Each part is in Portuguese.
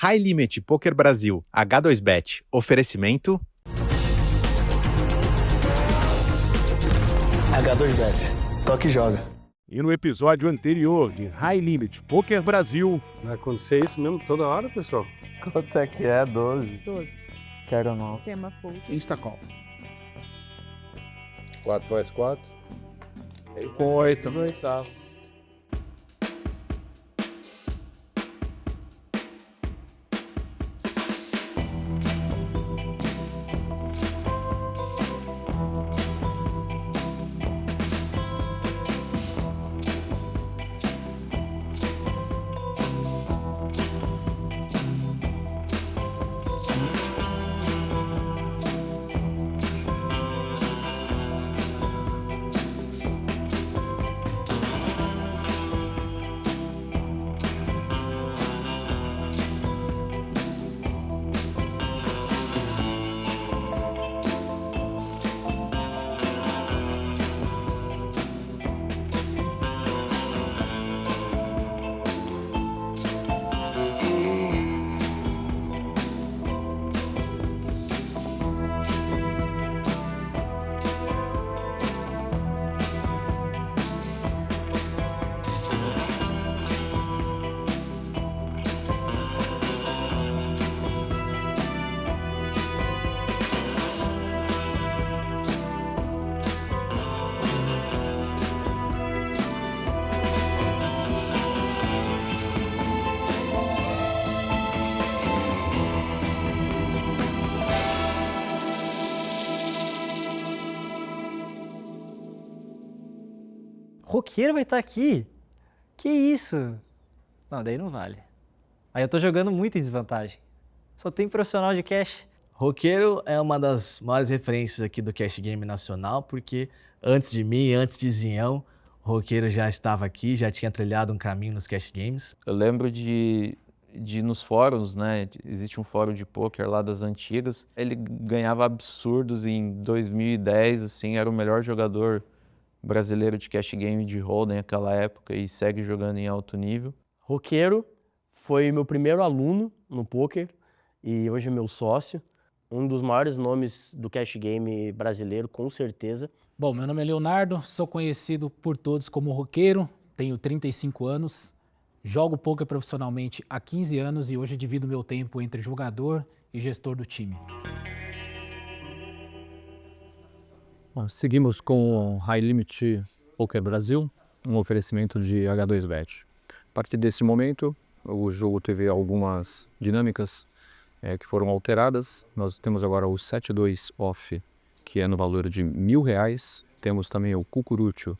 High Limit Poker Brasil, H2Bet, oferecimento... H2Bet, toque e joga. E no episódio anterior de High Limit Poker Brasil... Vai acontecer isso mesmo toda hora, pessoal? Quanto é que é? 12? 12. Quero não. Tema full. Instacall. 4x4. Com 8. Tá. Roqueiro vai estar aqui? Que isso? Não, daí não vale. Aí eu tô jogando muito em desvantagem. Só tem profissional de cash. Roqueiro é uma das maiores referências aqui do Cash Game nacional, porque antes de mim, antes de Zinhão, o Roqueiro já estava aqui, já tinha trilhado um caminho nos Cash Games. Eu lembro de ir nos fóruns, né? Existe um fórum de poker lá das antigas. Ele ganhava absurdos em 2010, assim, era o melhor jogador brasileiro de cash game de hold'em naquela época e segue jogando em alto nível. Roqueiro foi meu primeiro aluno no poker e hoje é meu sócio. Um dos maiores nomes do cash game brasileiro, com certeza. Bom, meu nome é Leonardo, sou conhecido por todos como Roqueiro, tenho 35 anos, jogo poker profissionalmente há 15 anos e hoje divido meu tempo entre jogador e gestor do time. Seguimos com o High Limit Poker Brasil, um oferecimento de H2Bet. A partir desse momento, o jogo teve algumas dinâmicas que foram alteradas. Nós temos agora o 7-2 off, que é no valor de R$1.000. Temos também o Cucurucho,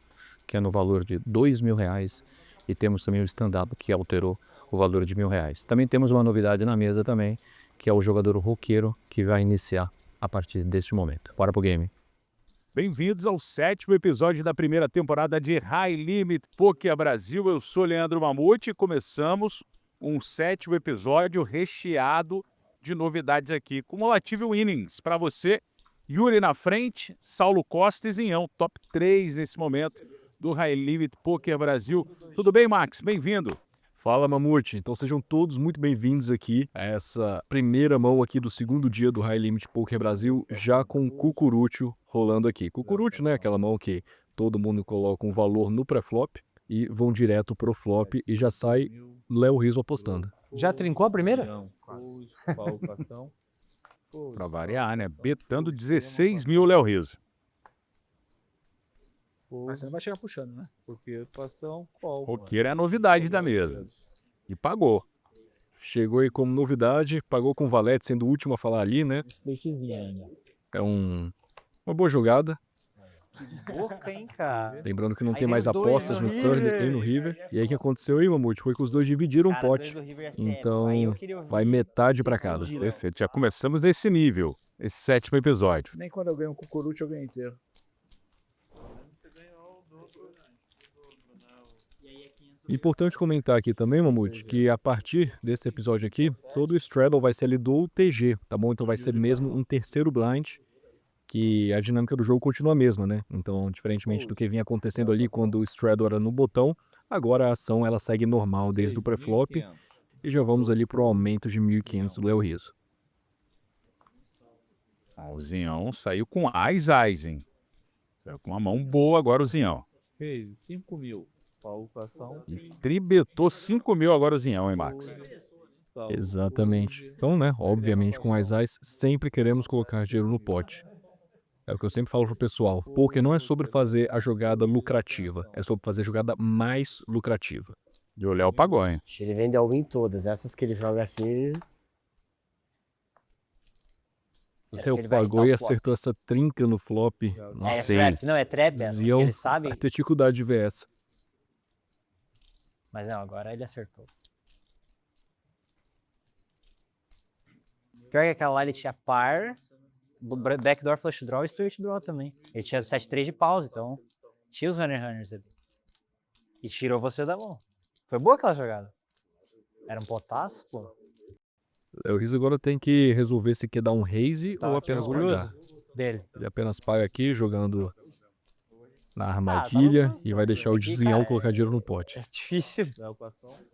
que é no valor de R$2.000. E temos também o stand-up, que alterou o valor de R$1.000. Também temos uma novidade na mesa também, que é o jogador Roqueiro, que vai iniciar a partir deste momento. Bora pro game. Bem-vindos ao 7º episódio da primeira temporada de High Limit Poker Brasil. Eu sou Leandro Mamute e começamos um 7º episódio recheado de novidades aqui. Cumulative Winnings para você, Yuri na frente, Saulo Costa e Zinhão, top 3 nesse momento do High Limit Poker Brasil. Tudo bem, Max? Bem-vindo. Fala, Mamute. Então sejam todos muito bem-vindos aqui a essa primeira mão aqui do segundo dia do High Limit Poker Brasil, já com o Cucurucho rolando aqui. Cucurucho, né? Aquela mão que todo mundo coloca um valor no pré-flop e vão direto pro flop e já sai Léo Rizzo apostando. Já trincou a primeira? Para variar, né? Betando 16 mil, Léo Rizzo. Mas você não vai chegar puxando, né? Roqueiro é a novidade da mesa. E pagou. Chegou aí como novidade, pagou com o Valete, sendo o último a falar ali, né? ainda. É uma boa jogada. Boca, hein, cara? Lembrando que não Aí tem mais veio apostas dois no no Turn River. e no River. E aí o que aconteceu aí, Mamute? Foi que os dois dividiram o pote. Então vai metade pra cada. Perfeito. Já começamos nesse nível, esse 7º episódio. Nem quando eu ganho um cucurucho eu ganho inteiro. Importante comentar aqui também, Mamute, que a partir desse episódio aqui, todo o straddle vai ser ali do TG, tá bom? Então vai ser mesmo um terceiro blind, que a dinâmica do jogo continua a mesma, né? Então, diferentemente do que vinha acontecendo ali quando o straddle era no botão, agora a ação ela segue normal desde o pré-flop. E já vamos ali pro aumento de 1.500 do Léo Rizzo. Ó, o Zinhão saiu com as, hein? Saiu com uma mão boa agora o Zinhão. Fez 5 mil. Paulização. E tribetou 5 mil agora o Zinhão, hein, Max? Exatamente. Então, né, obviamente com as sempre queremos colocar dinheiro no pote. É o que eu sempre falo pro pessoal. Poker não é sobre fazer a jogada lucrativa, é sobre fazer a jogada mais lucrativa. E o Léo pagou, hein? Ele vende all-in todas. Essas que ele joga assim... O Léo pagou e acertou essa trinca no flop. É trap, não, é trap, essas que Zion ele sabe. vai ter dificuldade de ver essa. Mas não, agora ele acertou. Pior que aquela lá ele tinha par, backdoor flush draw e straight draw também. Ele tinha 7-3 de pause, então tinha os runner runners ali. E tirou você da mão. Foi boa aquela jogada. Era um potaço, pô. Léo Rizzo agora tem que resolver se quer dar um raise Tá ou apenas pagar. Dele. Ele apenas paga aqui, jogando na armadilha e vai deixar o Zinhão colocar dinheiro no pote. É difícil.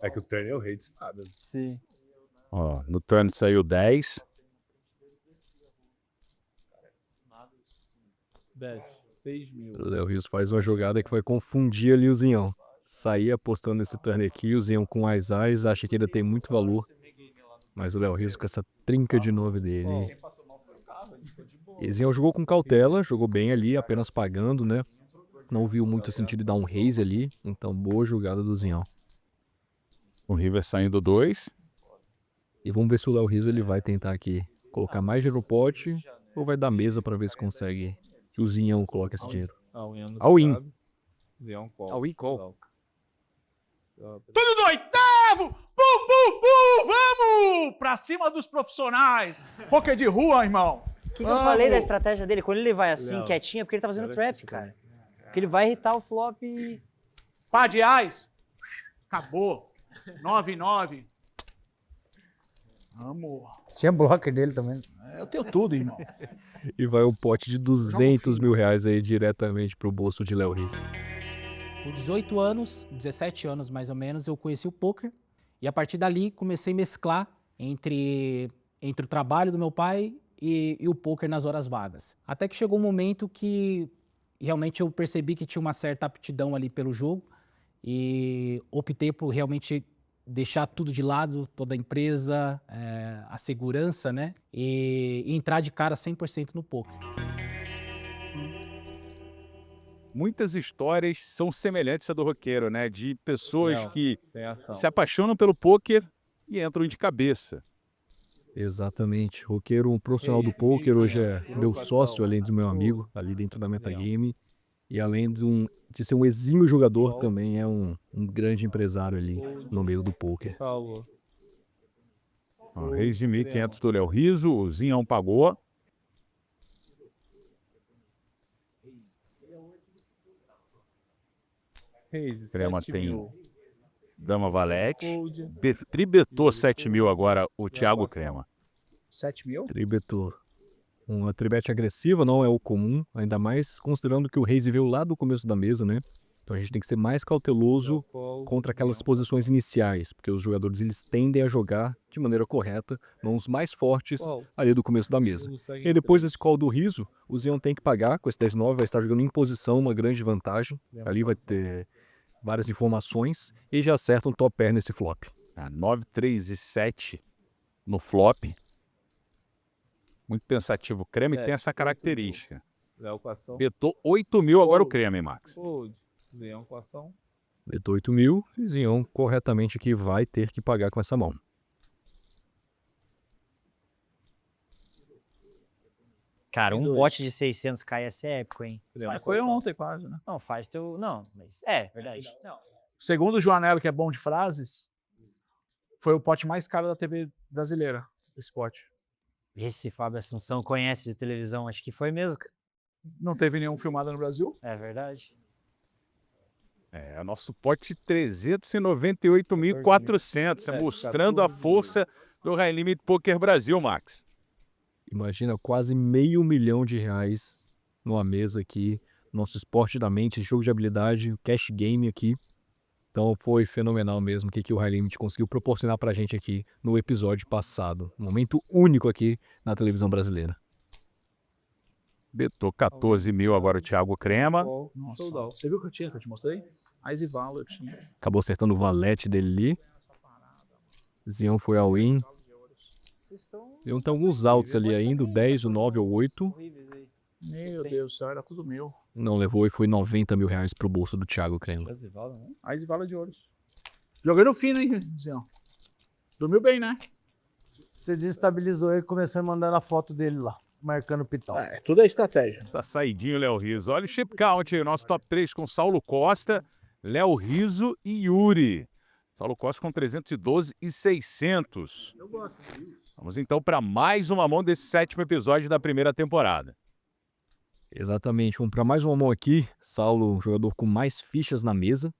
É que o turn é o rei de espadas. Sim. Ó, no turn saiu 10. Bet, 6 mil. Léo Rizzo faz uma jogada que vai confundir ali o Zinhão. Sair apostando nesse turn aqui, o Zinhão com as, acha que ainda tem muito valor. Mas o Léo Rizzo com essa trinca de 9 dele. E Zinhão jogou com cautela, jogou bem ali, apenas pagando, né? Não viu muito sentido de dar um raise ali, então boa jogada do Zinhão. O River saindo 2. E vamos ver se o Léo Rizzo ele vai tentar aqui colocar mais dinheiro no pote ou vai dar mesa pra ver se consegue que o Zinhão coloque esse dinheiro. All-in. All-in call. Tudo no oitavo! Bum, bum, bum! Vamos! Pra cima dos profissionais! Poker de rua, irmão! O que eu falei da estratégia dele? Quando ele vai assim, quietinho, é porque ele tá fazendo trap, cara. Porque ele vai irritar o flop e... Par de ais! Acabou! 9-9. Vamos! Tinha blocker dele também. Eu tenho tudo, irmão. E vai um pote de 200 mil reais aí diretamente pro bolso de Léo Rizzo. Com 18 anos, 17 anos mais ou menos, eu conheci o poker e a partir dali comecei a mesclar entre o trabalho do meu pai e o poker nas horas vagas. Até que chegou um momento que realmente eu percebi que tinha uma certa aptidão ali pelo jogo e optei por realmente deixar tudo de lado, toda a empresa, a segurança, né? E entrar de cara 100% no poker. Muitas histórias são semelhantes à do roqueiro, né? De pessoas Não, que tem ação. se apaixonam pelo poker e entram de cabeça. Exatamente. Roqueiro, um profissional do poker, hoje é meu sócio, além do meu amigo, ali dentro da Metagame. E além de ser um exímio jogador, também é um grande empresário ali no meio do poker. Falou. Ó, Reis de 1.500 do Léo Rizzo, o Zinhão pagou. Reis, Crema 7 tem mil. Dama Valete. Fold. Tribetou 7 mil agora o Thiago Crema. 7 mil? Tribetou. Uma tribete agressiva não é o comum, ainda mais considerando que o Reis veio lá do começo da mesa, né? Então a gente tem que ser mais cauteloso contra aquelas posições iniciais, porque os jogadores eles tendem a jogar de maneira correta, mãos mais fortes ali do começo da mesa. E depois desse call do Rizzo, o Zinhão tem que pagar, com esse 10-9 vai estar jogando em posição, uma grande vantagem. Ali vai ter várias informações e já acerta um top pair nesse flop. 9, 3 e 7 no flop. Muito pensativo o Creme tem essa característica. Léo com ação. Betou 8 mil agora o Creme, hein, Max? Fold. Zinhão com ação. Betou 8 mil e Zinhão corretamente aqui vai ter que pagar com essa mão. Cara, um bote de 600k ia ser épico, hein? Foi ontem quase, né? Não, faz teu... Não, mas é verdade. Não. Segundo o Joanelo, que é bom de frases, foi o pote mais caro da TV brasileira, esse pote. Esse Fábio Assunção conhece de televisão, acho que foi mesmo. Não teve nenhum filmado no Brasil. É verdade. É, nosso pote 398.400, mostrando a força do High Limit Poker Brasil, Max. Imagina quase R$500 mil numa mesa aqui, nosso esporte da mente, jogo de habilidade, cash game aqui. Então foi fenomenal mesmo o que o High Limit conseguiu proporcionar pra gente aqui no episódio passado. Um momento único aqui na televisão brasileira. Betou 14 mil agora o Thiago Crema. Nossa. Você viu o que eu tinha que eu te mostrei? Ais e Vala eu tinha. Acabou acertando o valete dele ali. Zion foi all in. Zion tem alguns altos ali ainda, o 10, o 9 ou 8. Meu Deus do céu, era tudo meu. Não levou e foi 90 mil reais pro bolso do Thiago Crema. Ais e Vala de ouros. Joguei no fino, hein, Zion? Dormiu bem, né? Você desestabilizou ele, começou a mandar a foto dele lá, marcando o pitão. Tudo é estratégia. Tá saidinho o Léo Rizzo. Olha o chip count aí, o nosso top 3 com Saulo Costa, Léo Rizzo e Yuri. Saulo Costa com 312 e 600. Eu gosto disso. Vamos então para mais uma mão desse 7º episódio da primeira temporada. Exatamente, vamos para mais uma mão aqui. Saulo, jogador com mais fichas na mesa.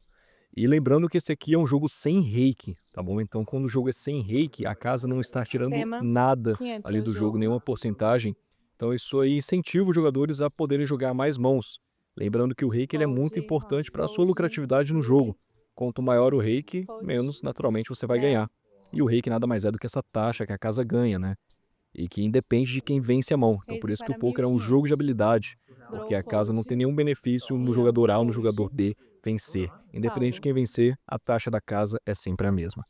E lembrando que esse aqui é um jogo sem reiki, tá bom? Então quando o jogo é sem reiki, a casa não está tirando nada ali do jogo, nenhuma porcentagem. Então isso aí incentiva os jogadores a poderem jogar mais mãos. Lembrando que o reiki ele é muito importante para a sua lucratividade no jogo. Quanto maior o reiki, menos naturalmente você vai ganhar. E o reiki nada mais é do que essa taxa que a casa ganha, né? E que independe de quem vence a mão. Então por isso que o poker é um jogo de habilidade. Porque a casa não tem nenhum benefício no jogador A ou no jogador B vencer. Independente de quem vencer, a taxa da casa é sempre a mesma.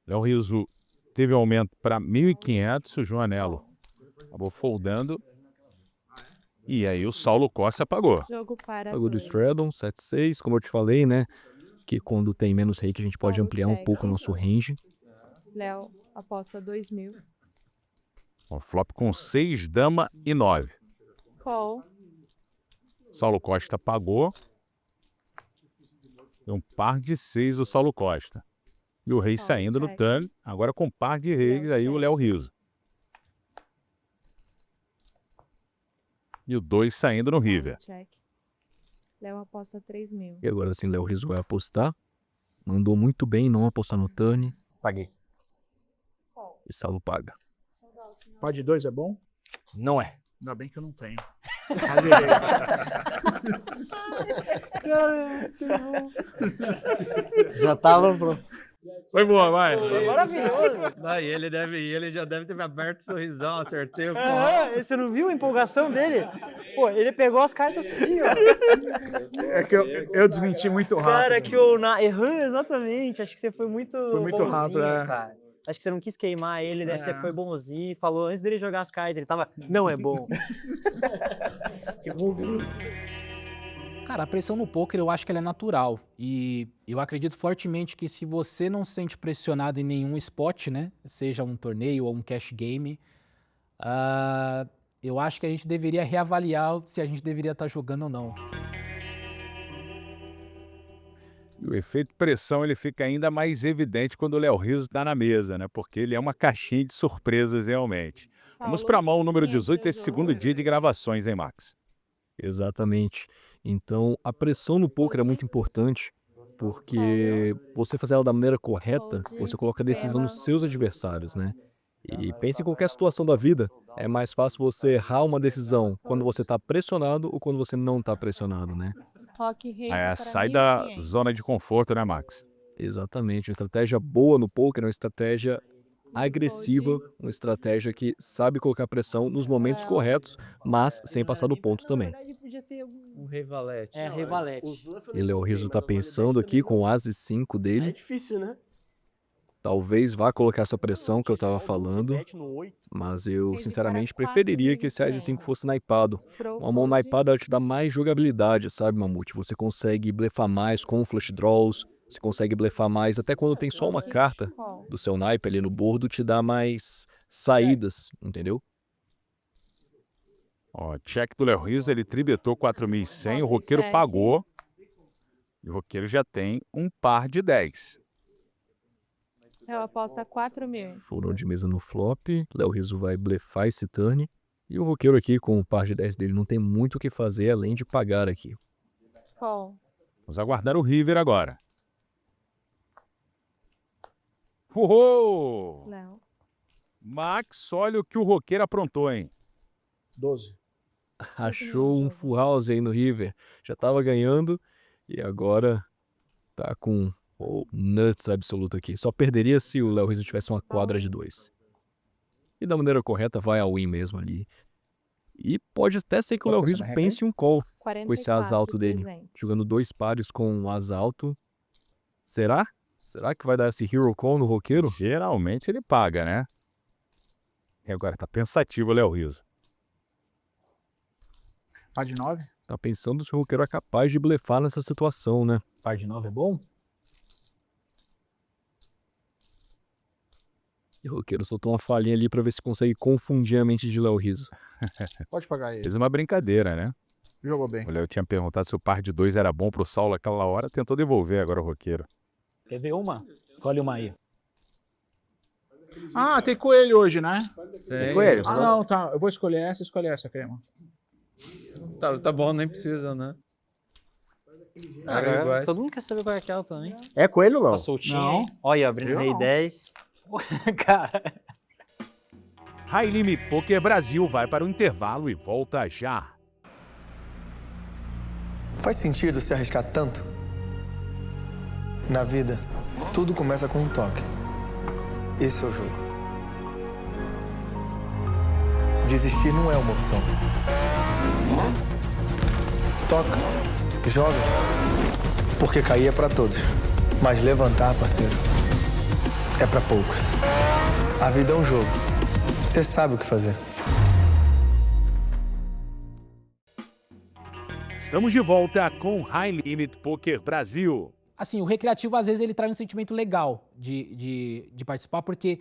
Léo Rizzo teve aumento para 1.500, o Joanello acabou foldando. E aí o Saulo Costa pagou. Pagou do Straddle, 7-6, como eu te falei, né? Que quando tem menos reiki a gente pode ampliar um pouco o nosso range. Léo aposta 2.000. Um flop com 6, dama e 9. Call. Saulo Costa pagou. Um par de 6 o Saulo Costa. E o rei saindo no turn. Agora com par de reis aí o Léo Rizzo. E o 2 saindo no river. Léo aposta 3.000. E agora sim, Léo Rizzo vai apostar. Mandou muito bem não apostar no turn. Paguei. E Saulo paga. Par de 2 é bom? Não é. Ainda bem que eu não tenho. Já tava pronto. Foi boa, vai. Foi maravilhoso. Daí ele já deve ter aberto o sorrisão, acertei o Você não viu a empolgação dele? Pô, ele pegou as cartas assim, ó. É que eu desmenti muito rápido. Cara, que eu errou exatamente. Acho que você foi muito bonzinho, rápido, cara. Acho que você não quis queimar ele, daí você foi bonzinho e falou antes dele jogar as cartas. Ele tava, não é bom. Cara, a pressão no poker eu acho que ela é natural. E eu acredito fortemente que se você não se sente pressionado em nenhum spot, né? Seja um torneio ou um cash game, eu acho que a gente deveria reavaliar se a gente deveria estar jogando ou não. E o efeito pressão ele fica ainda mais evidente quando o Léo Rizzo está na mesa, né? Porque ele é uma caixinha de surpresas realmente. Vamos para a mão número 18 desse segundo dia de gravações, hein, Max? Exatamente. Então, a pressão no poker é muito importante, porque você fazer ela da maneira correta, você coloca a decisão nos seus adversários, né? E pense em qualquer situação da vida, é mais fácil você errar uma decisão quando você está pressionado ou quando você não está pressionado, né? Sai da zona de conforto, né, Max? Exatamente. Uma estratégia boa no poker é uma estratégia agressiva, uma estratégia que sabe colocar pressão nos momentos corretos, mas sem passar do ponto também. Um rei valete. Rei valete. E Léo Rizzo tá pensando aqui com o As e 5 dele. É difícil, né? Talvez vá colocar essa pressão que eu tava falando, mas eu sinceramente preferiria que esse As e 5 fosse naipado. Uma mão naipada ela te dá mais jogabilidade, sabe, Mamute? Você consegue blefar mais com flush draws, você consegue blefar mais até quando tem só uma carta do seu naipe ali no bordo, te dá mais saídas, entendeu? Ó, check do Léo Rizzo, ele tribetou 4.100, o roqueiro pagou. E o roqueiro já tem um par de 10. Eu aposto 4.000. Furou de mesa no flop, Léo Rizzo vai blefar esse turn. E o roqueiro aqui com o par de 10 dele não tem muito o que fazer além de pagar aqui. Call. Vamos aguardar o river agora. Uhul! Léo. Max, olha o que o roqueiro aprontou, hein? 12. Achou um full house aí no river. Já tava ganhando e agora tá com nuts absoluto aqui. Só perderia se o Léo Rizzo tivesse uma quadra de 2. E da maneira correta vai ao win mesmo ali. E pode até ser que o Léo Rizzo pense em um call com esse asa alto dele. Jogando 2 pares com um asa alto. Será? Será que vai dar esse hero call no roqueiro? Geralmente ele paga, né? E agora tá pensativo o Léo Rizzo. Par de 9? Tá pensando se o roqueiro é capaz de blefar nessa situação, né? Par de 9 é bom? E o roqueiro soltou uma falhinha ali pra ver se consegue confundir a mente de Léo Rizzo. Pode pagar ele. Fez uma brincadeira, né? Jogou bem. O Léo tinha perguntado se o par de 2 era bom pro Saulo naquela hora, tentou devolver agora o roqueiro. Quer ver uma? Escolhe uma aí. Ah, tem coelho hoje, né? Tem coelho? Ah, não, tá. Eu vou escolher essa, Crema. Tá bom, nem precisa, né? Todo mundo quer saber qual é aquela também. É coelho ou não? Tá soltinho. Não. Hein? Olha, abrindo Eu rei não. 10. Cara, High Limit Poker Brasil vai para o intervalo e volta já. Faz sentido se arriscar tanto? Na vida, tudo começa com um toque. Esse é o jogo. Desistir não é uma opção. Toca, joga. Porque cair é pra todos. Mas levantar, parceiro, é pra poucos. A vida é um jogo. Você sabe o que fazer. Estamos de volta com High Limit Poker Brasil. assim, o recreativo às vezes ele traz um sentimento legal de participar, porque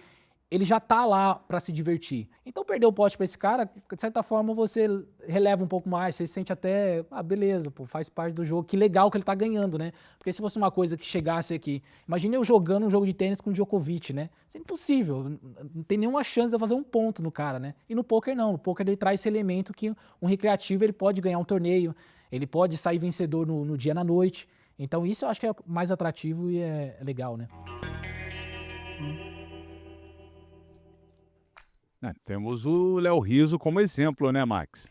ele já tá lá pra se divertir. Então perder o pote pra esse cara, de certa forma você releva um pouco mais, você sente até, beleza, pô, faz parte do jogo, que legal que ele tá ganhando, né? Porque se fosse uma coisa que chegasse aqui, imagine eu jogando um jogo de tênis com o Djokovic, né? Isso é impossível, não tem nenhuma chance de eu fazer um ponto no cara, né? E no poker não, no poker ele traz esse elemento que um recreativo ele pode ganhar um torneio, ele pode sair vencedor no dia, na noite. Então isso eu acho que é mais atrativo e é legal, né? Temos o Léo Rizzo como exemplo, né, Max?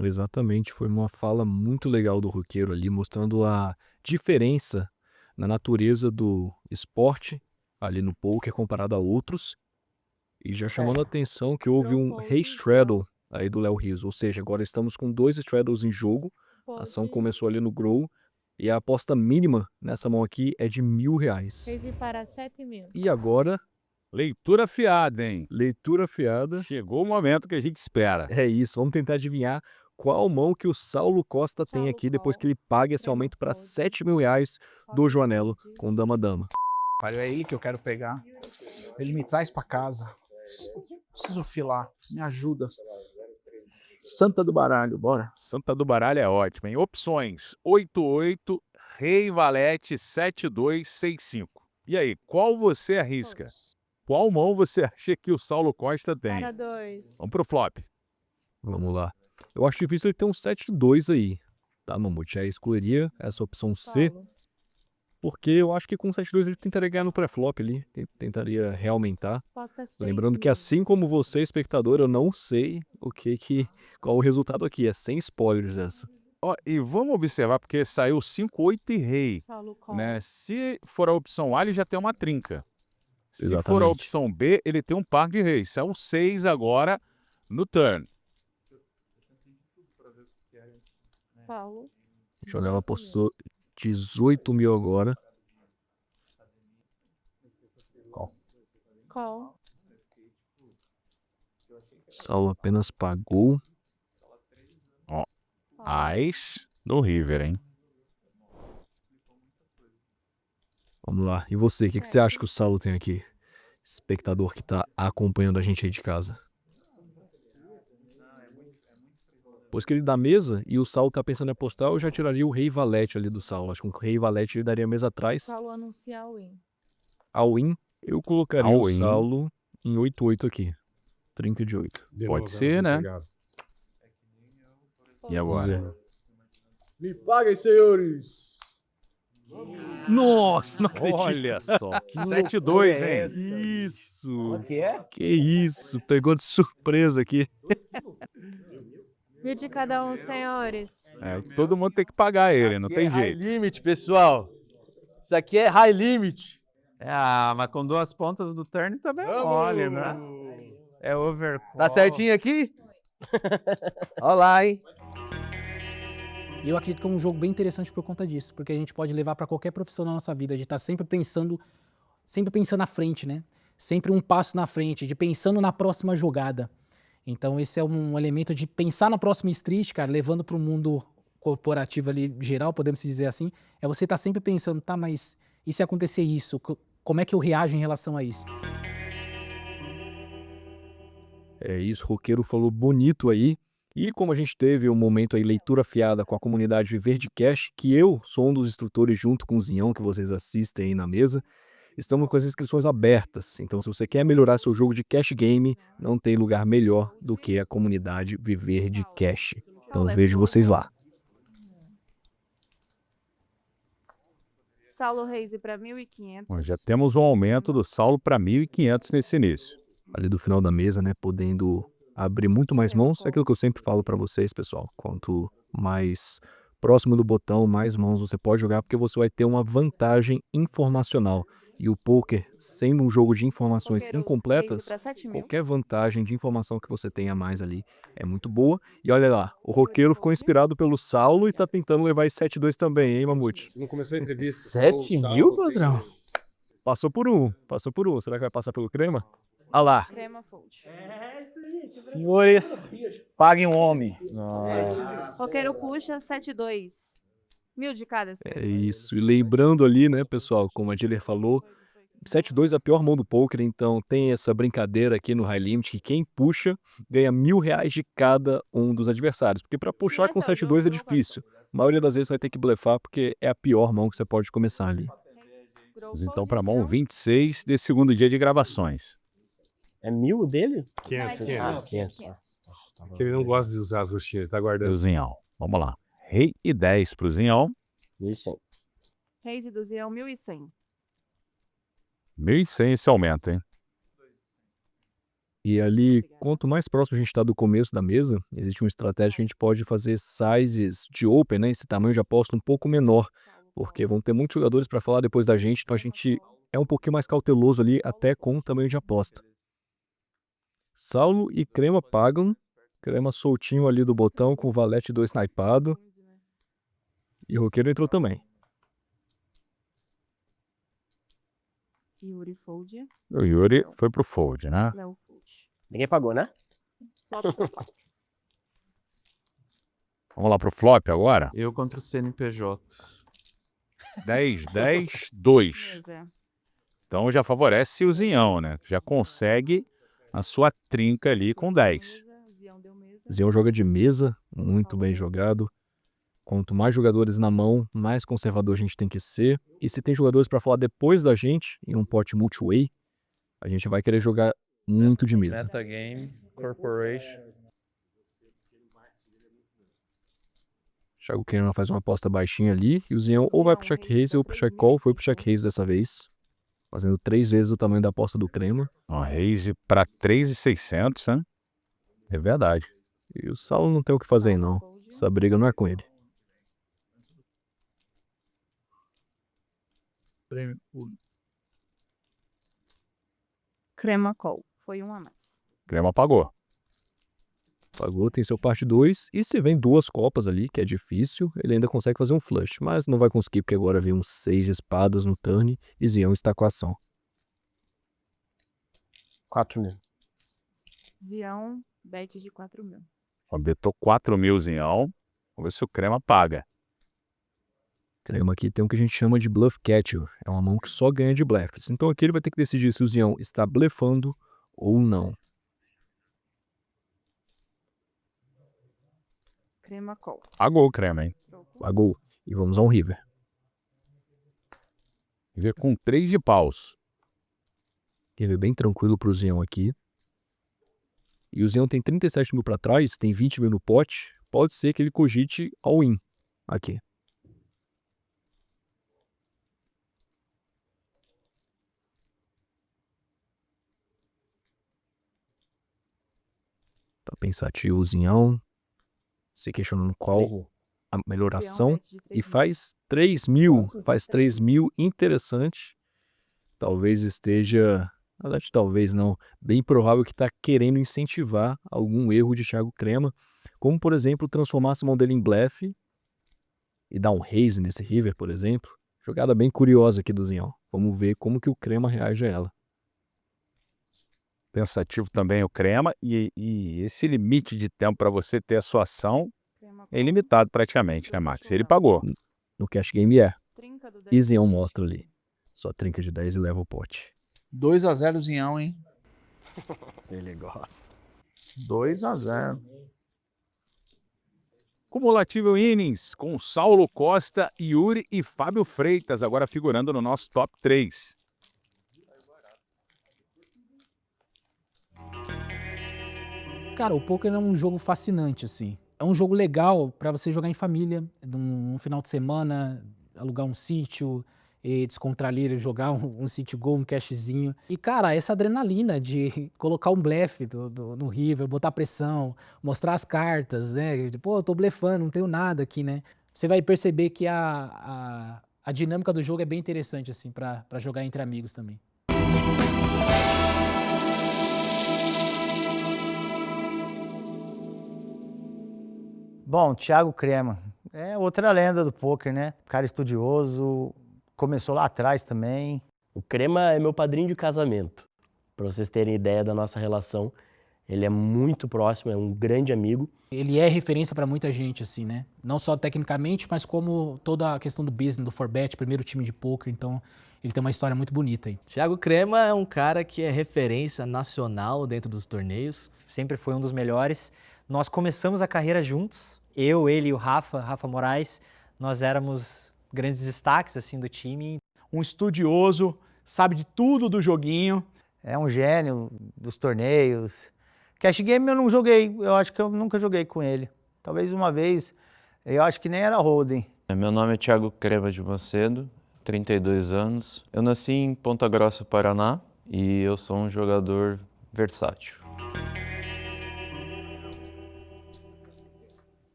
Exatamente, foi uma fala muito legal do roqueiro ali, mostrando a diferença na natureza do esporte ali no poker comparado a outros, e já chamando a atenção que houve um re-straddle aí do Léo Rizzo, ou seja, agora estamos com 2 straddles em jogo, a ação começou ali no Grow, e a aposta mínima nessa mão aqui é de R$1.000. Fez ir para 7 mil. E agora... leitura fiada, hein? Leitura fiada. Chegou o momento que a gente espera. É isso, vamos tentar adivinhar qual mão que o Saulo Costa tem aqui depois que ele paga esse aumento para R$7.000 do Joanello com Dama-Dama. É ele que eu quero pegar. Ele me traz pra casa. Preciso filar. Me ajuda. Santa do baralho, bora. Santa do baralho é ótimo, hein? Opções: 8-8, Rei Valete, 7-2, 6-5. E aí, qual você arrisca? Qual mão você acha que o Saulo Costa tem? Para 2. Vamos pro flop. Vamos lá. Eu acho difícil ele ter um 7-2 aí. Tá, Mamute? Aí escolheria essa opção C. Porque eu acho que com 7-2 ele tentaria ganhar no pré-flop ali. Tentaria reaumentar. Lembrando que assim como você, espectador, eu não sei qual o resultado aqui. É sem spoilers essa. Ó, e vamos observar, porque saiu 5-8 e Rei. Né? Se for a opção A, ele já tem uma trinca. Se for a opção B, ele tem um par de reis. Isso é um 6 agora no turn. Paulo. Joanello apostou 18 mil agora. Qual? Saulo apenas pagou. Ó, Ás do River, hein? Vamos lá. E você, o que você acha que o Saulo tem aqui? Espectador que tá acompanhando a gente aí de casa. Depois que ele dá mesa e o Saulo tá pensando em apostar, eu já tiraria o Rei Valete ali do Saulo. Acho que com o Rei Valete ele daria mesa atrás. Paulo anunciar o win. Ao win, eu colocaria o Saulo em 8-8 aqui. Trinca de 8. Pode ser, né? E agora? Me paguem, senhores! Nossa, não acredito. Olha só. 7-2, hein? Isso. Quanto que é? Que isso. Pegou de surpresa aqui. 1.000 de cada um, senhores. É, todo mundo tem que pagar ele, não tem jeito. Limite, pessoal. Isso aqui é high limit. Mas com 2 pontas do turn também é mole, né? É overcall. Tá certinho aqui? Olha lá, hein? E eu acredito que é um jogo bem interessante por conta disso, porque a gente pode levar para qualquer profissão na nossa vida, de estar sempre pensando na frente, né? Sempre um passo na frente, de pensando na próxima jogada. Então esse é um elemento de pensar na próxima street, cara, levando para o mundo corporativo ali geral, podemos dizer assim, é você estar sempre pensando, tá, mas e se acontecer isso? Como é que eu reajo em relação a isso? É isso, o Roqueiro falou bonito aí. E como a gente teve um momento aí, leitura fiada com a comunidade Viver de Cash, que eu sou um dos instrutores junto com o Zinhão, que vocês assistem aí na mesa, estamos com as inscrições abertas. Então, se você quer melhorar seu jogo de cash game, não tem lugar melhor do que a comunidade Viver de Cash. Então, vejo vocês lá. Saulo Reis para 1.500. Bom, já temos um aumento do Saulo para 1.500 nesse início. Ali do final da mesa, né, podendo abrir muito mais mãos. É aquilo que eu sempre falo para vocês, pessoal. Quanto mais próximo do botão, mais mãos você pode jogar, porque você vai ter uma vantagem informacional. E o poker, sendo um jogo de informações incompletas, qualquer vantagem de informação que você tenha mais ali é muito boa. E olha lá, o Roqueiro ficou inspirado pelo Saulo e tá tentando levar esse 7-2 também, hein, Mamute? Não começou a entrevista. 7 mil, padrão? Passou por um. Será que vai passar pelo Crema? Olha lá. Crema Fold. Senhores, paguem um homem. Roqueiro puxa 7-2. 1.000 de cada. É isso. E lembrando ali, né, pessoal, como a Diller falou, 7-2 é a pior mão do poker, então tem essa brincadeira aqui no High Limit que quem puxa ganha R$1.000 de cada um dos adversários. Porque para puxar com 7-2 é difícil. A maioria das vezes você vai ter que blefar porque é a pior mão que você pode começar ali. Vamos então para a mão 26 desse segundo dia de gravações. É 1.000 dele? 500. Ele não gosta de usar as roxinhas, ele tá guardando. O Zinhão. Vamos lá. Rei e 10 pro Zinhão. 1.100. Reis e do Zinhão 1.100. 1.100 esse aumento, hein? E ali, quanto mais próximo a gente está do começo da mesa, existe uma estratégia que a gente pode fazer sizes de open, né? Esse tamanho de aposta um pouco menor, porque vão ter muitos jogadores para falar depois da gente, então a gente é um pouquinho mais cauteloso ali, até com o tamanho de aposta. Saulo e Crema pagam. Crema soltinho ali do botão com o valete 2 snipado. E o Roqueiro entrou também. Yuri Fold. O Yuri foi pro fold, né? Léo Fold. Ninguém pagou, né? Vamos lá pro flop agora? Eu contra o CNPJ. 10, 10, 2. Então já favorece o Zinhão, né? Já consegue a sua trinca ali com 10. Zinhão joga de mesa, muito bem jogado. Quanto mais jogadores na mão, mais conservador a gente tem que ser. E se tem jogadores para falar depois da gente, em um pote multi-way, a gente vai querer jogar muito de mesa. Metagame, Corporation. Thiago Crema faz uma aposta baixinha ali. E o Zinhão ou vai pro check raise ou pro check call. Foi pro check raise dessa vez. Fazendo 3 vezes o tamanho da aposta do Crema. Raise para 3.600, né? É verdade. E o Saulo não tem o que fazer, não. Essa briga não é com ele. Crema Call. Foi um a mais. Crema pagou. Pagou, tem seu parte 2. E se vem 2 copas ali, que é difícil, ele ainda consegue fazer um flush. Mas não vai conseguir, porque agora vem um 6 de espadas no turn e Zinhão está com a ação. 4.000. Zinhão, bet de 4.000. Betou 4.000 Zinhão. Vamos ver se o Crema paga. Crema aqui tem o que a gente chama de bluff catcher. É uma mão que só ganha de blefe. Então aqui ele vai ter que decidir se o Zinhão está blefando ou não. Crema Call. Pagou o Crema, hein? Pagou. E vamos ao river. River com 3 de paus. River bem tranquilo pro Zinhão aqui. E o Zinhão tem 37 mil para trás, tem 20 mil no pote. Pode ser que ele cogite all-in aqui. Tá pensativo o Zinhão. Se questionando qual a melhoração e faz 3.000. Faz 3.000, interessante. Talvez esteja, na verdade, talvez não, bem provável que está querendo incentivar algum erro de Thiago Crema, como, por exemplo, transformar essa mão dele em blefe e dar um raise nesse river, por exemplo. Jogada bem curiosa aqui do Zinhão. Vamos ver como que o Crema reage a ela. Pensativo também o Crema, e esse limite de tempo para você ter a sua ação é ilimitado praticamente, né, Max? Ele pagou. No cash game é. E Zinhão mostra ali. Só trinca de 10 e leva o pote. 2-0 Zinhão, hein? Ele gosta. 2-0. Cumulativo innings com Saulo Costa, Yuri e Fábio Freitas, agora figurando no nosso top 3. Cara, o poker é um jogo fascinante, assim. É um jogo legal pra você jogar em família, num final de semana, alugar um sítio, e descontrair, jogar um city goal, um cashzinho. E, cara, essa adrenalina de colocar um blefe no river, botar pressão, mostrar as cartas, né? Pô, eu tô blefando, não tenho nada aqui, né? Você vai perceber que a dinâmica do jogo é bem interessante, assim, pra jogar entre amigos também. Bom, Thiago Crema é outra lenda do poker, né? Cara estudioso, começou lá atrás também. O Crema é meu padrinho de casamento. Para vocês terem ideia da nossa relação, ele é muito próximo, é um grande amigo. Ele é referência pra muita gente, assim, né? Não só tecnicamente, mas como toda a questão do business, do 4Bet, primeiro time de poker. Então, ele tem uma história muito bonita aí. Thiago Crema é um cara que é referência nacional dentro dos torneios. Sempre foi um dos melhores. Nós começamos a carreira juntos. Eu, ele e o Rafa Moraes. Nós éramos grandes destaques, assim, do time. Um estudioso, sabe de tudo do joguinho. É um gênio dos torneios. Cash game eu não joguei, eu acho que eu nunca joguei com ele. Talvez uma vez, eu acho que nem era holding. Meu nome é Thiago Crema de Macedo, 32 anos. Eu nasci em Ponta Grossa, Paraná, e eu sou um jogador versátil.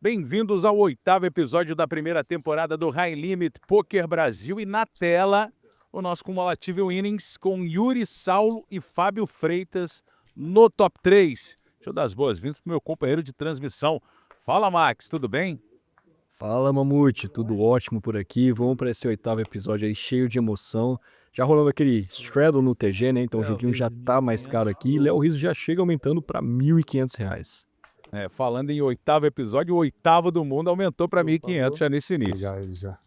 Bem-vindos ao 8º episódio da primeira temporada do High Limit Poker Brasil, e na tela o nosso cumulativo innings com Yuri, Saulo e Fábio Freitas no top 3. Deixa eu dar as boas-vindas pro meu companheiro de transmissão. Fala, Max, tudo bem? Fala, Mamute, tudo ótimo por aqui. Vamos para esse 8º episódio aí cheio de emoção. Já rolando aquele straddle no TG, né? Então o joguinho já tá mais caro aqui. E Léo Rizzo já chega aumentando para R$ 1.500. Falando em 8º episódio, o 8º do mundo aumentou para 1.500 já nesse início. Já.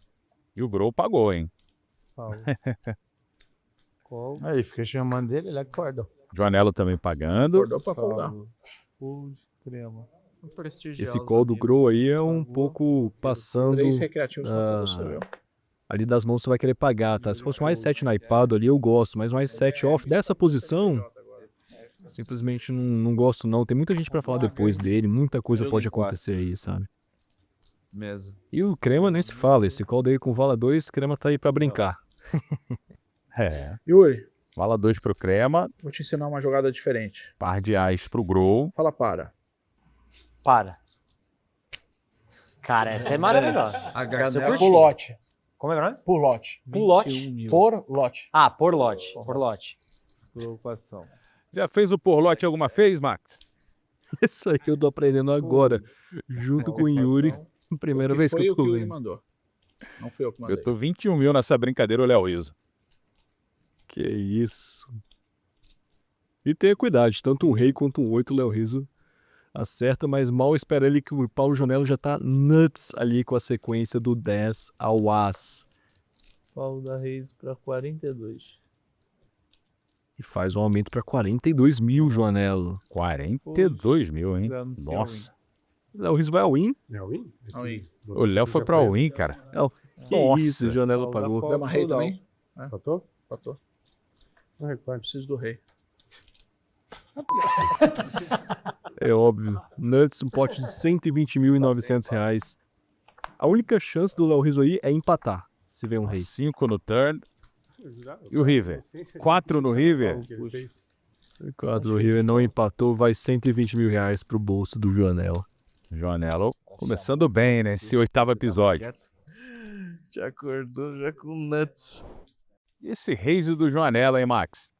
E o Grow pagou, hein? Aí, fica chamando dele, ele acorda. Joanelo também pagando. Acordou pra folgar. Crema. Esse call do Grow aí é um pouco passando 3 recreativos contra você, viu? ali das mãos você vai querer pagar, tá? Se fosse um i7 no iPad ali eu gosto, mas um i7 off dessa posição simplesmente não gosto não. Tem muita gente pra falar depois dele, muita coisa pode acontecer aí, sabe? Mesa. E o Crema nem se fala, esse call daí com Vala 2, Crema tá aí pra brincar. Yuri, Vala 2 pro Crema. vou te ensinar uma jogada diferente. Par de Ás pro Grow. Fala para. Para. Cara, essa é maravilhosa. Essa é por lote. Como é o nome? Por lote. Por lote? Por lote. Ah, por lote. Por lote. Preocupação. Já fez o porlote alguma vez, Max? Isso aí eu tô aprendendo agora, junto com o Yuri. Primeira vez que eu tô Foi o que o Yuri vendo. mandou. Não fui eu que mandei. Eu tô 21 mil nessa brincadeira, o Léo Rizzo. Que isso. E tenha cuidado, tanto um rei quanto um 8, o Léo Rizzo acerta, mas mal espera ele que o Paulo Jonello já tá nuts ali com a sequência do 10 ao As. Paulo da Reis para 42. E faz um aumento para 42 mil, Joanello. 42 mil, hein? Nossa. O Léo Rizzo vai ao win? É o win? O Léo foi pra win, cara. Que Nossa. isso, Joanello pagou. Deu uma rei também? Patou? Patou. Não recordo. Preciso do rei. É óbvio. Nuts, um pote de 120.900 reais. A única chance do Léo Rizzo aí é empatar, se vem um rei. 5 no turn. E o River? 4 no River? 4 do River não empatou, vai 120 mil reais pro bolso do Joanello. Joanello começando bem, né? Esse 8º episódio. Te acordou já com nuts. E esse raise do Joanello, hein, Max?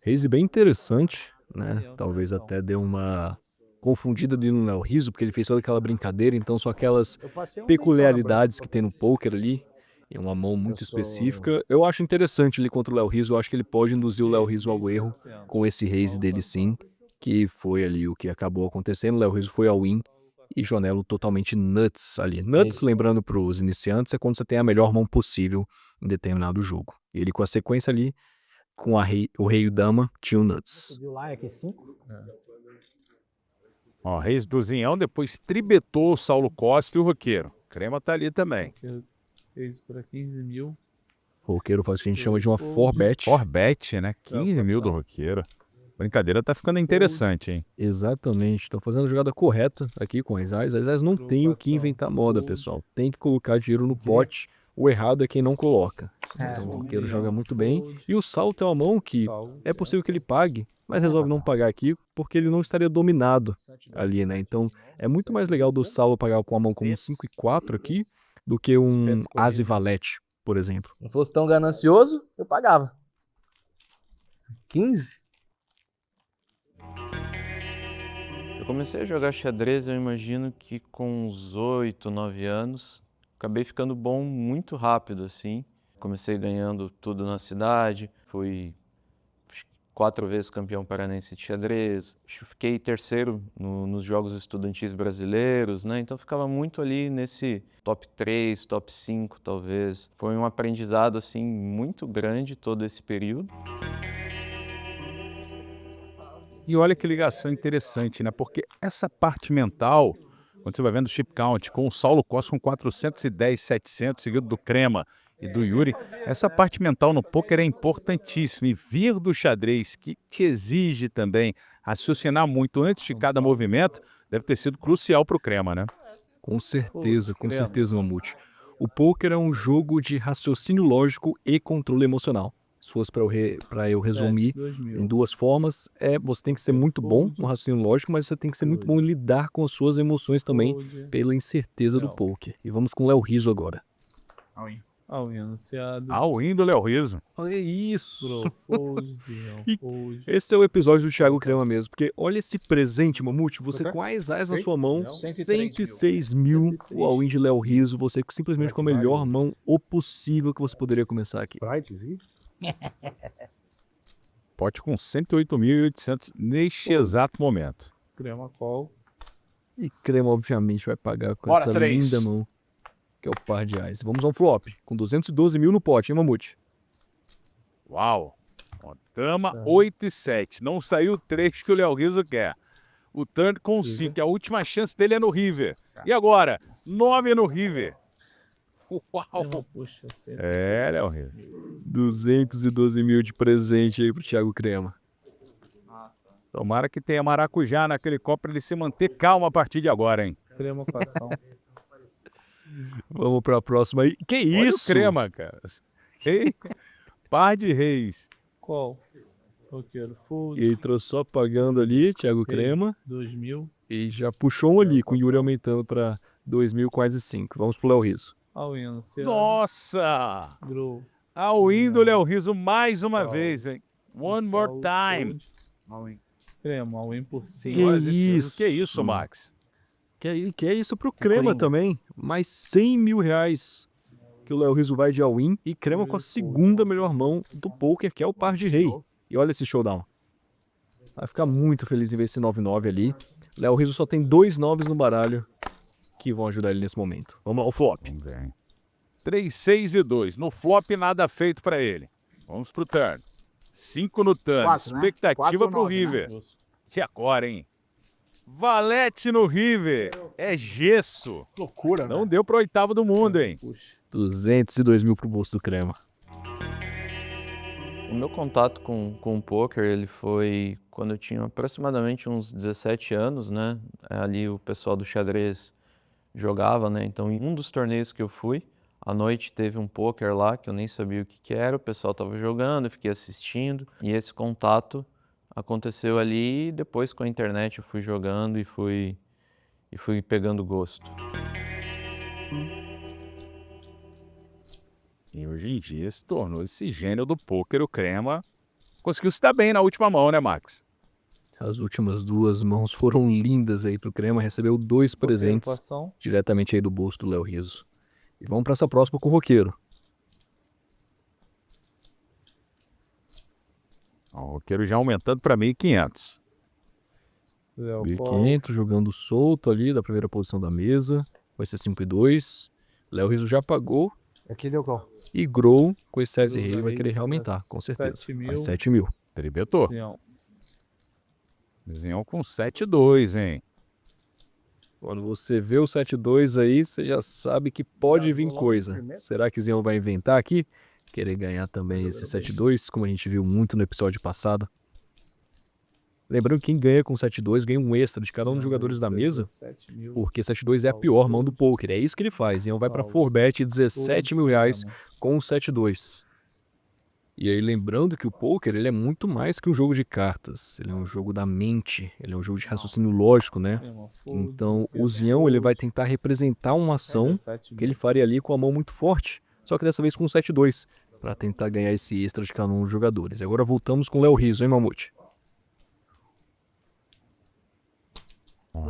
Raise bem interessante, né? Talvez até deu uma confundida ali no Léo Rizzo, porque ele fez toda aquela brincadeira, então são aquelas peculiaridades que tem no poker ali, em uma mão muito específica. Eu acho interessante ali contra o Léo Rizzo, eu acho que ele pode induzir o Léo Rizzo ao erro com esse raise dele sim, que foi ali o que acabou acontecendo. O Léo Rizzo foi ao win e Joanello totalmente nuts ali. Nuts, lembrando para os iniciantes, é quando você tem a melhor mão possível em determinado jogo. Ele com a sequência ali, com o rei e o dama, tinha o nuts. Viu lá, aqui 5? Ó, Reis do Zinhão depois tribetou o Saulo Costa e o Roqueiro. Crema tá ali também. Fez para 15 mil. O Roqueiro faz o que a gente chama de uma 4-bet. 4-bet, né? 15 mil do Roqueiro. Brincadeira tá ficando interessante, hein? Exatamente. Estão fazendo a jogada correta aqui com as Ais. As Ais não tem o que inventar moda, pessoal. Tem que colocar dinheiro no pote. O errado é quem não coloca. Então, o Roqueiro joga muito bem. E o Saulo tem uma mão que é possível que ele pague, mas resolve não pagar aqui porque ele não estaria dominado ali, né? Então, é muito mais legal do Saulo pagar com a mão como um 5 e 4 aqui do que um As e Valete, por exemplo. Se não fosse tão ganancioso, eu pagava. 15? Eu comecei a jogar xadrez, eu imagino que com uns 8, 9 anos, acabei ficando bom muito rápido, assim. Comecei ganhando tudo na cidade, fui 4 vezes campeão paranense de xadrez, fiquei terceiro nos Jogos Estudantis Brasileiros, né? Então ficava muito ali nesse top 3, top 5 talvez. Foi um aprendizado assim muito grande todo esse período. E olha que ligação interessante, né? Porque essa parte mental, quando você vai vendo o chip count, com o Saulo Costa com 410, 700, seguido do Crema e do Yuri, essa parte mental no poker é importantíssima. E vir do xadrez, que te exige também raciocinar muito antes de cada movimento, deve ter sido crucial para o Crema, né? Com certeza, Mamute. O poker é um jogo de raciocínio lógico e controle emocional. Se fosse para eu resumir em 2 formas, você tem que ser muito bom no raciocínio lógico, mas você tem que ser muito bom em lidar com as suas emoções também, pela incerteza do poker. E vamos com o Léo Rizzo agora. All-in anunciado. All-in do Léo Rizzo. Olha isso. E esse é o episódio do Thiago Crema mesmo, porque olha esse presente, Mamute, você com as Ais na sua mão, 106 mil, o all-in de Léo Rizzo, você simplesmente com a melhor mão o possível que você poderia começar aqui. Pote com 108.800 neste exato momento. Crema call. E Crema obviamente vai pagar com essa linda mão, que é o par de Ais. Vamos a um flop, com 212 mil no pote, hein, Mamute? Uau! Ó, dama 8 e 7. Não saiu o 3 que o Léo Rizzo quer. O turn com 5. A última chance dele é no river. E agora? 9 no river. Uau! Léo Rizzo. 212 mil de presente aí pro Thiago Crema. Tomara que tenha maracujá naquele copo pra ele se manter calmo a partir de agora, hein? Crema coração. Vamos pra próxima aí. Que Olha isso? o Crema, cara. Par de reis. Qual? Roqueiro full. E entrou só pagando ali, Thiago Crema. 2.000. E já puxou um ali, com o Yuri aumentando pra 2.000, quase 5. Vamos pro Léo Rizzo. All-in anunciado. Nossa! Draw. All-in do Léo Rizzo mais uma vez, hein? One more time. Crema, all-in por 5. Que isso, Max? Que é isso pro Crema também. Mais 100 mil reais que o Léo Rizzo vai de all-in. E Crema com a segunda melhor mão do poker, que é o par de rei. E olha esse showdown. Vai ficar muito feliz em ver esse 9-9 ali. Léo Rizzo só tem 2 9s no baralho que vão ajudar ele nesse momento. Vamos ao flop. 3, 6 e 2. No flop, nada feito pra ele. Vamos pro turn. 5 no turn. 4, né? Expectativa 4 pro 9, river. né? E agora, hein? Valete no river. É gesso. Loucura, Não deu pro 8º do mundo, hein? 202 mil pro bolso do Crema. O meu contato com o poker, ele foi quando eu tinha aproximadamente uns 17 anos, né? Ali o pessoal do xadrez jogava, né? Então, em um dos torneios que eu fui, à noite teve um poker lá, que eu nem sabia o que era, o pessoal estava jogando, eu fiquei assistindo, e esse contato aconteceu ali, e depois com a internet eu fui jogando e fui e fui pegando gosto. E hoje em dia se tornou esse gênio do pôquer, o Crema. Conseguiu se dar bem na última mão, né, Max? As últimas 2 mãos foram lindas aí pro Crema, recebeu 2 presentes diretamente aí do bolso do Léo Rizzo. E vamos para essa próxima com o Roqueiro. O Roqueiro já aumentando para 1.500. 1.500, jogando solto ali da primeira posição da mesa. Vai ser 5 e 2. Léo Rizzo já pagou. Aqui deu qual? E Grow, com esse size rei, vai querer reaumentar, com certeza. Faz 7 mil. Tribetou. Desenhou com 7-2, hein? Quando você vê o 7-2 aí, você já sabe que pode vir coisa. Será que o Zion vai inventar aqui? Querer ganhar também esse 7-2, como a gente viu muito no episódio passado. Lembrando que quem ganha com 7-2 ganha um extra de cada um dos jogadores da mesa, porque 7-2 é a pior mão do poker. É isso que ele faz. Zion vai para 4bet, 17 mil reais com o 7-2. E aí lembrando que o poker ele é muito mais que um jogo de cartas. Ele é um jogo da mente, ele é um jogo de raciocínio lógico, né? Então o Zion ele vai tentar representar uma ação que ele faria ali com a mão muito forte, só que dessa vez com o 7-2, para tentar ganhar esse extra de cada um dos jogadores. Agora voltamos com o Léo Rizzo, hein, Mamute?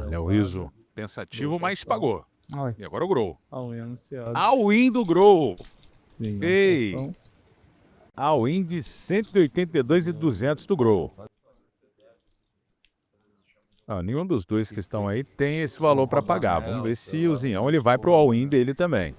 Léo Rizzo, pensativo, mas pagou. Oi. E agora o Grow. All-in anunciado. All-in do Grow. Sim, Ei! All-in de 182.200 do Grow. Nenhum dos dois que estão aí tem esse valor para pagar. Vamos ver se o Zinhão ele vai pro all-in dele também.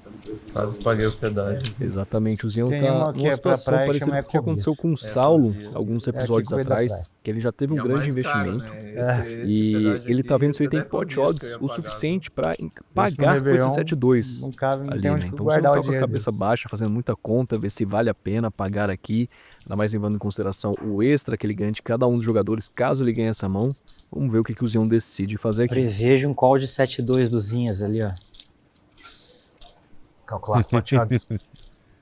Quase paguei hospedagem. Exatamente, o Zinhão Tem tá uma que numa é pra situação praia, parecida chama com o que aconteceu com o Ecobis. Saulo alguns É aqui episódios cuida da atrás, praia. que ele já teve um E é o grande mais caro, investimento né? e hospedagem ele tá aqui, vendo se ele você tem deve pot ter um odds dinheiro que eu o ia pagar. suficiente para no pagar com Réveillon, esse 7-2 não cabe, não ali, tem né? onde Então você guardar não o tá com a dinheiro cabeça desse. baixa, fazendo muita conta, ver se vale a pena pagar aqui, ainda mais levando em consideração o extra que ele ganha de cada um dos jogadores, caso ele ganhe essa mão. Vamos ver o que o Zion decide fazer aqui. Prevejo um call de 7-2 do Zinhas ali, ó. Calcular as pot odds.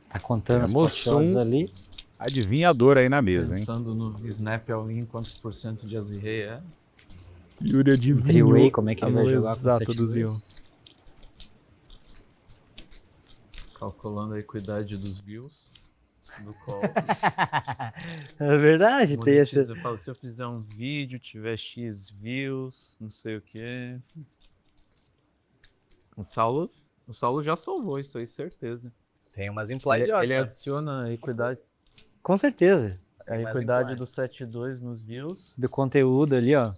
Tá contando as pot odds ali. Adivinhador aí na mesa, hein? Pensando no Snap All-in, quantos por cento de Azirrei é? Yuri adivinhou Three-way, como é que a ele vai mão jogar com exata do 7-2? Zion. Calculando a equidade dos views do call. É verdade, tem essa. Eu falo, se eu fizer um vídeo, tiver X views, não sei o quê. O Saulo já salvou isso aí, certeza. Tem umas implied Ele, odds, ele né? adiciona a equidade, Com certeza. a equidade do 7.2 nos views. Do conteúdo ali, ó.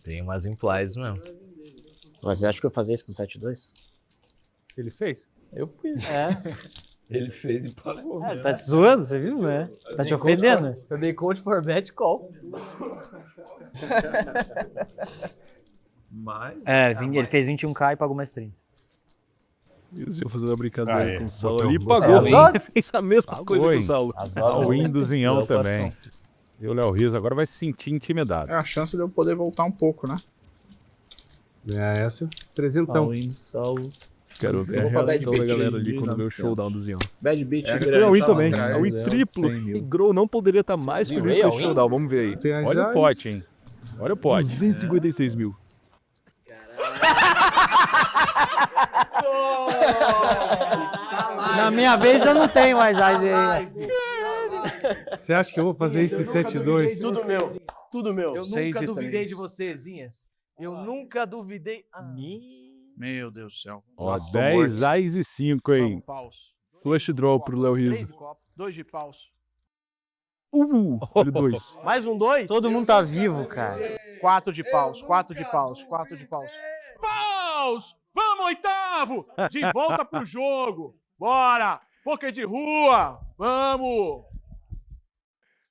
Tem umas implies mesmo. Mas você acha que eu fazia isso com 7-2? Ele fez? Eu fui. É. Ele fez e pagou. Tá te zoando, você viu, né? Tá te ofendendo. Eu dei conte for bet call. Mas... Ele fez 21k e pagou mais 30. E o Zion fazendo a brincadeira com o Saulo botou- ali, botou pagou. all-in. Fez a mesma coisa que o Saulo. All-in do Zinhão também. E o Léo Rizzo agora vai se sentir intimidado. É a chance de eu poder voltar um pouco, né? É essa. 300. All-in do Saulo. Quero ver a vou pra bad reação da beat. galera ali quando vê o showdown do Zion. Bad beat. Foi all-in também. atrás, All-in é, triplo. 100 mil. E Grow não poderia estar mais feliz com esse all-in? showdown. Vamos ver aí. Olha o pote, hein? Olha o pote. 256 mil. Na minha vez eu não tenho mais aí. Você acha que eu vou fazer isso de 7-2? Tudo meu. Tudo meu. Eu 6 nunca e duvidei 3. de você, Zinhas. Eu nunca duvidei. Meu Deus do céu. Ó, 10, Ais e 5, hein? Paus. Flush draw pro Léo 3 Rizzo. de copo. 2 de paus. Olha 2. Mais um 2? Todo mundo tá vivo, cara. 4 de paus. 4 de paus. 4 de paus. Paus! Vamos, oitavo! De volta pro jogo. Bora! Poker de rua. Vamos!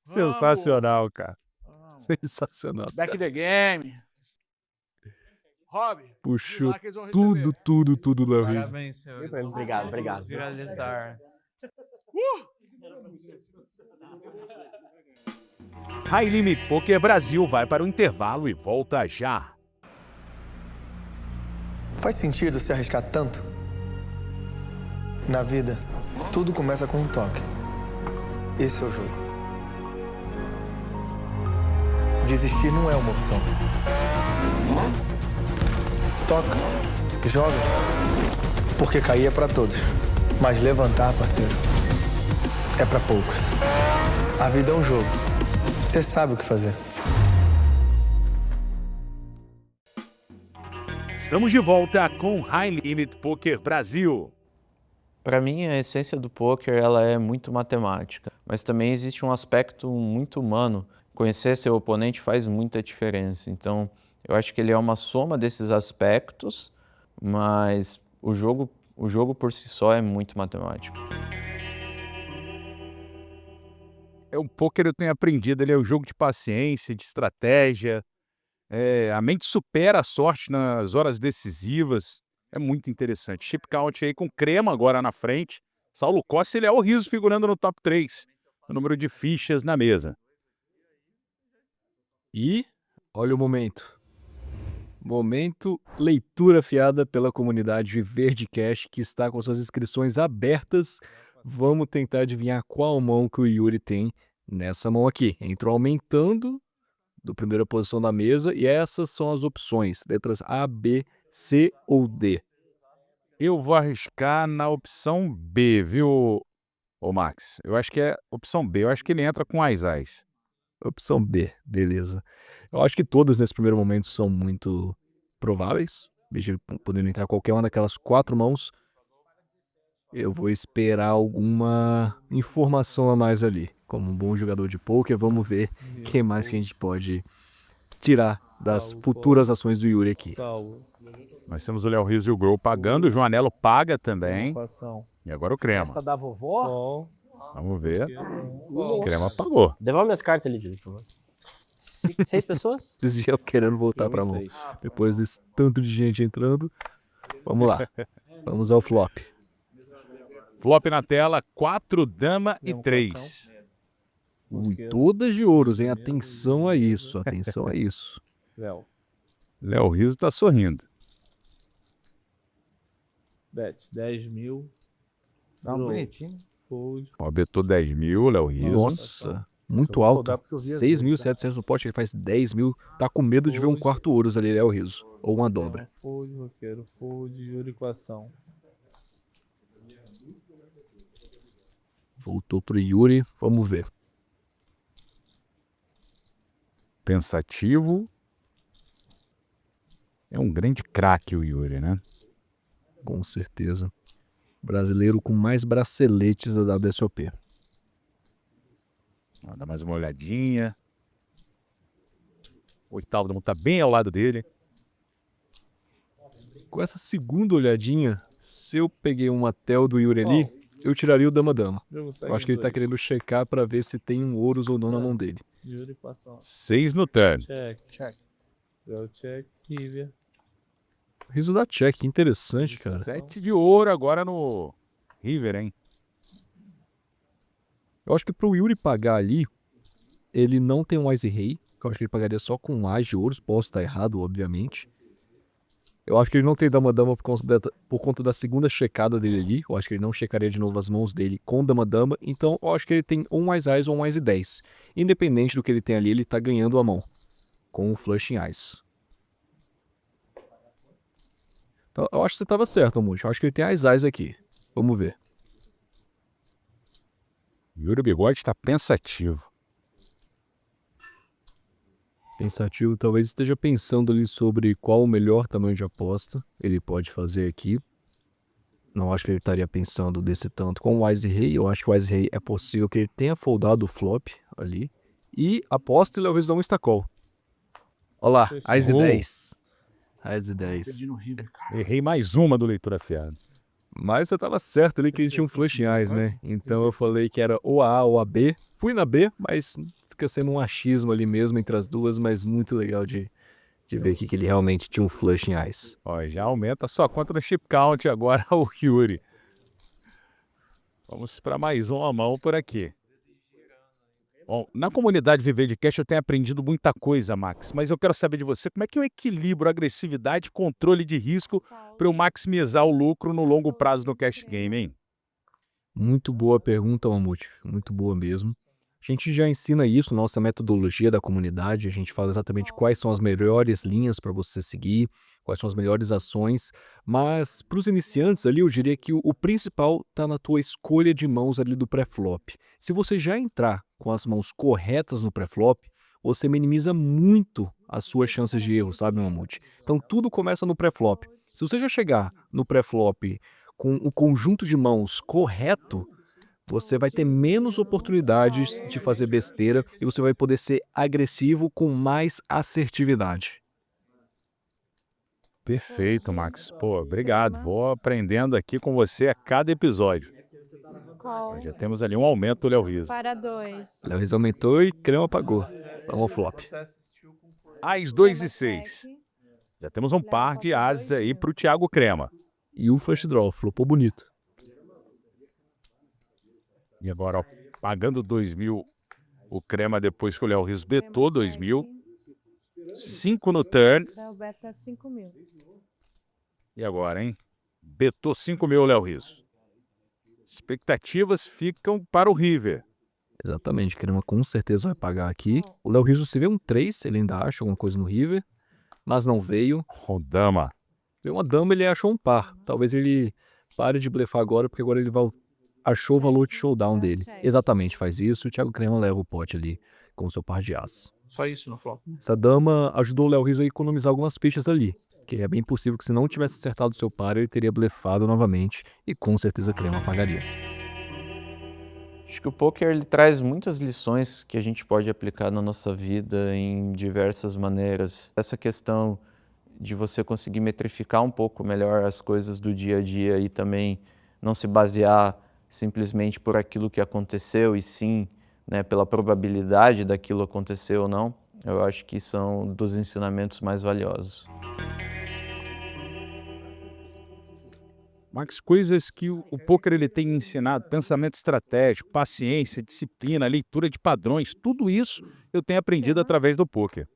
Sensacional, cara. Sensacional. Back the game. Rob. Puxou lá que eles vão receber. tudo do Léo Rizzo. Parabéns, senhores. Obrigado, obrigado. Vamos viralizar. High Limit Poker Brasil vai para o intervalo e volta já. Faz sentido se arriscar tanto? Na vida, tudo começa com um toque. Esse é o jogo. Desistir não é uma opção. Toca, joga, porque cair é pra todos, mas levantar, parceiro, é pra poucos. A vida é um jogo, você sabe o que fazer. Estamos de volta com High Limit Poker Brasil. Para mim, a essência do poker ela é muito matemática, mas também existe um aspecto muito humano. Conhecer seu oponente faz muita diferença. Então, eu acho que ele é uma soma desses aspectos, mas o jogo por si só é muito matemático. O poker eu tenho aprendido, ele é um jogo de paciência, de estratégia. A mente supera a sorte nas horas decisivas. É muito interessante. Chip count aí com Crema agora na frente. Saulo Costa e Léo Rizzo figurando no top 3. O número de fichas na mesa. E olha o momento. Momento leitura fiada pela comunidade Viver de Cash, que está com suas inscrições abertas. Vamos tentar adivinhar qual mão que o Yuri tem nessa mão aqui. Entrou aumentando do primeira posição da mesa e essas são as opções. Letras A, B, C ou D. Eu vou arriscar na opção B, viu, ô Max? Eu acho que é opção B. Eu acho que ele entra com as. Opção B, beleza. Eu acho que todas nesse primeiro momento são muito prováveis. Veja ele podendo entrar qualquer uma daquelas 4 mãos. Eu vou esperar alguma informação a mais ali. Como um bom jogador de poker, vamos ver o que mais que a gente pode tirar das futuras ações do Yuri aqui. Nós temos o Léo Rizzo e o Grow pagando, o Joanelo paga também. E agora o Crema. Festa da vovó? Vamos ver. O Crema pagou. Devolve minhas cartas ali, por favor. 6 pessoas? Vocês já querendo voltar pra mão. Depois desse tanto de gente entrando. Vamos lá. Vamos ao flop. Flop na tela, 4, dama e 3. Todas de ouros, hein? Atenção a isso, atenção a isso. Léo Rizzo tá sorrindo. Bet, 10 mil. Dá um bonitinho. Ó, betou 10 mil, Léo Rizzo. Nossa, muito alto. 6.700 no pote, ele faz 10 mil. Tá com medo de ver um quarto ouros ali, Léo Rizzo. Ou uma dobra. Fold, roqueiro. Fold, Yuri com ação. Voltou pro Yuri, vamos ver. Pensativo. É um grande craque o Yuri, né? Com certeza. Brasileiro com mais braceletes da WSOP. Dá mais uma olhadinha. O oitavo do mundo tá bem ao lado dele. Com essa segunda olhadinha, se eu peguei uma tel do Yuri ali, eu tiraria o dama-dama. Eu acho que ele tá querendo checar pra ver se tem um ouros ou não na mão dele. Yuri com ação. 6 no turn. Check. Deu check. River. Riso da check, interessante, cara. 7 de ouro agora no River, hein? Eu acho que pro Yuri pagar ali, ele não tem um Wise Rei. Eu acho que ele pagaria só com As de ouros. Posso estar errado, obviamente. Eu acho que ele não tem dama-dama por conta da segunda checada dele ali. Eu acho que ele não checaria de novo as mãos dele com dama-dama. Então eu acho que ele tem um Wise Eyes ou um Wise 10. Independente do que ele tem ali, ele tá ganhando a mão. Com o Flushing Eyes. Então, eu acho que você estava certo, Amute. Eu acho que ele tem as eyes aqui. Vamos ver. Yuri Bigode está pensativo. Pensativo, talvez esteja pensando ali sobre qual o melhor tamanho de aposta ele pode fazer aqui. Não acho que ele estaria pensando desse tanto com o Wise Rei. Eu acho que o Wise Rei é possível que ele tenha foldado o flop ali. E aposta e talvez dá um stacall. Olha lá, As e 10. As e 10. Errei mais uma do leitura afiada. Mas você tava certo ali que ele tinha um Flushing Eyes, né? Então eu falei que era ou a A ou a B. Fui na B, mas fica sendo um achismo ali mesmo entre as duas, mas muito legal de ver aqui que ele realmente tinha um Flushing Eyes. Ó, já aumenta a sua conta no chip count agora o Yuri. Vamos para mais uma mão por aqui. Bom, na comunidade Viver de Cash eu tenho aprendido muita coisa, Max, mas eu quero saber de você, como é que eu equilibro agressividade e controle de risco para eu maximizar o lucro no longo prazo no cash game, hein? Muito boa pergunta, Mamute. Muito boa mesmo. A gente já ensina isso, nossa metodologia da comunidade, a gente fala exatamente quais são as melhores linhas para você seguir, quais são as melhores ações, mas para os iniciantes ali eu diria que o principal está na tua escolha de mãos ali do pré-flop. Se você já entrar com as mãos corretas no pré-flop, você minimiza muito as suas chances de erro, sabe, Mamute? Então tudo começa no pré-flop. Se você já chegar no pré-flop com o conjunto de mãos correto, você vai ter menos oportunidades de fazer besteira e você vai poder ser agressivo com mais assertividade. Perfeito, Max. Pô, obrigado. Vou aprendendo aqui com você a cada episódio. Call. Já temos ali um aumento do Léo Rizzo. Para 2. Léo Rizzo aumentou e Crema apagou. Vamos ao flop. As 2 e 6. Já temos um par de ases aí pro Thiago Crema. E o flush draw, flopou bonito. E agora, ó, pagando 2.000, o Crema depois que o Léo Rizzo betou 2.000. 5 no turn. O bet é 5.000. E agora, hein? Betou 5.000 o Léo Rizzo. Expectativas ficam para o River. Exatamente, Crema com certeza vai pagar aqui. O Léo Rizzo, se vê um 3, ele ainda acha alguma coisa no River, mas não veio. O dama. Veio uma dama, ele achou um par. Talvez ele pare de blefar agora, porque agora ele achou o valor de showdown dele. Exatamente, faz isso e o Thiago Crema leva o pote ali com o seu par de as. Só isso no flop. Essa dama ajudou o Léo Rizzo a economizar algumas fichas ali, que é bem possível que se não tivesse acertado o seu par, ele teria blefado novamente e com certeza Crema pagaria. Acho que o poker ele traz muitas lições que a gente pode aplicar na nossa vida em diversas maneiras. Essa questão de você conseguir metrificar um pouco melhor as coisas do dia a dia e também não se basear simplesmente por aquilo que aconteceu e sim, né, pela probabilidade daquilo acontecer ou não, eu acho que são dos ensinamentos mais valiosos. Max, coisas que o poker ele tem ensinado, pensamento estratégico, paciência, disciplina, leitura de padrões, tudo isso eu tenho aprendido através do poker.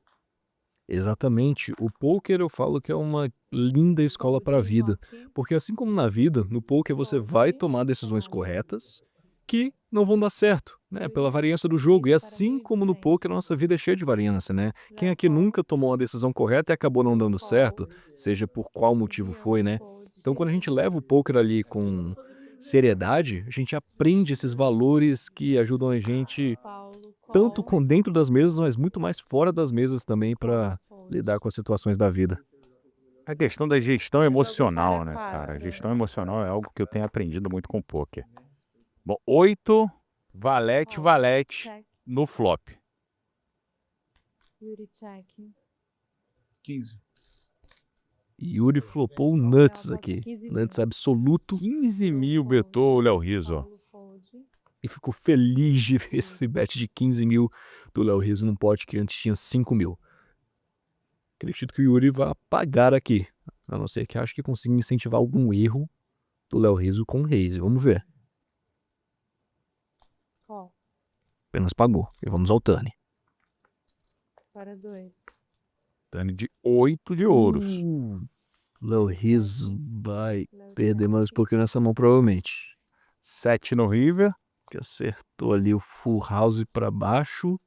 Exatamente. O poker eu falo que é uma linda escola para a vida, porque assim como na vida, no poker você vai tomar decisões corretas que não vão dar certo, né, pela variância do jogo. E assim como no poker, a nossa vida é cheia de variância, né? Quem aqui nunca tomou uma decisão correta e acabou não dando certo, seja por qual motivo foi, né? Então quando a gente leva o poker ali com seriedade, a gente aprende esses valores que ajudam a gente tanto com dentro das mesas, mas muito mais fora das mesas também para lidar com as situações da vida. A questão da gestão emocional, né, cara? A gestão emocional é algo que eu tenho aprendido muito com o poker. Bom, 8, valete, valete no flop. Yuri check. 15. Yuri flopou nuts aqui. Nuts absoluto. 15.000 betou o Léo Rizzo. E ficou feliz de ver esse bet de 15.000 do Léo Rizzo num pote que antes tinha 5.000. Acredito que o Yuri vai pagar aqui. A não ser que acho que consiga incentivar algum erro do Léo Rizzo com o raise. Vamos ver. Call. Apenas pagou. E vamos ao turn. Para 2. Turn de 8 de ouros. Léo Rizzo vai perder mais um pouquinho nessa mão, provavelmente. 7 no River. Que acertou ali o full house para baixo.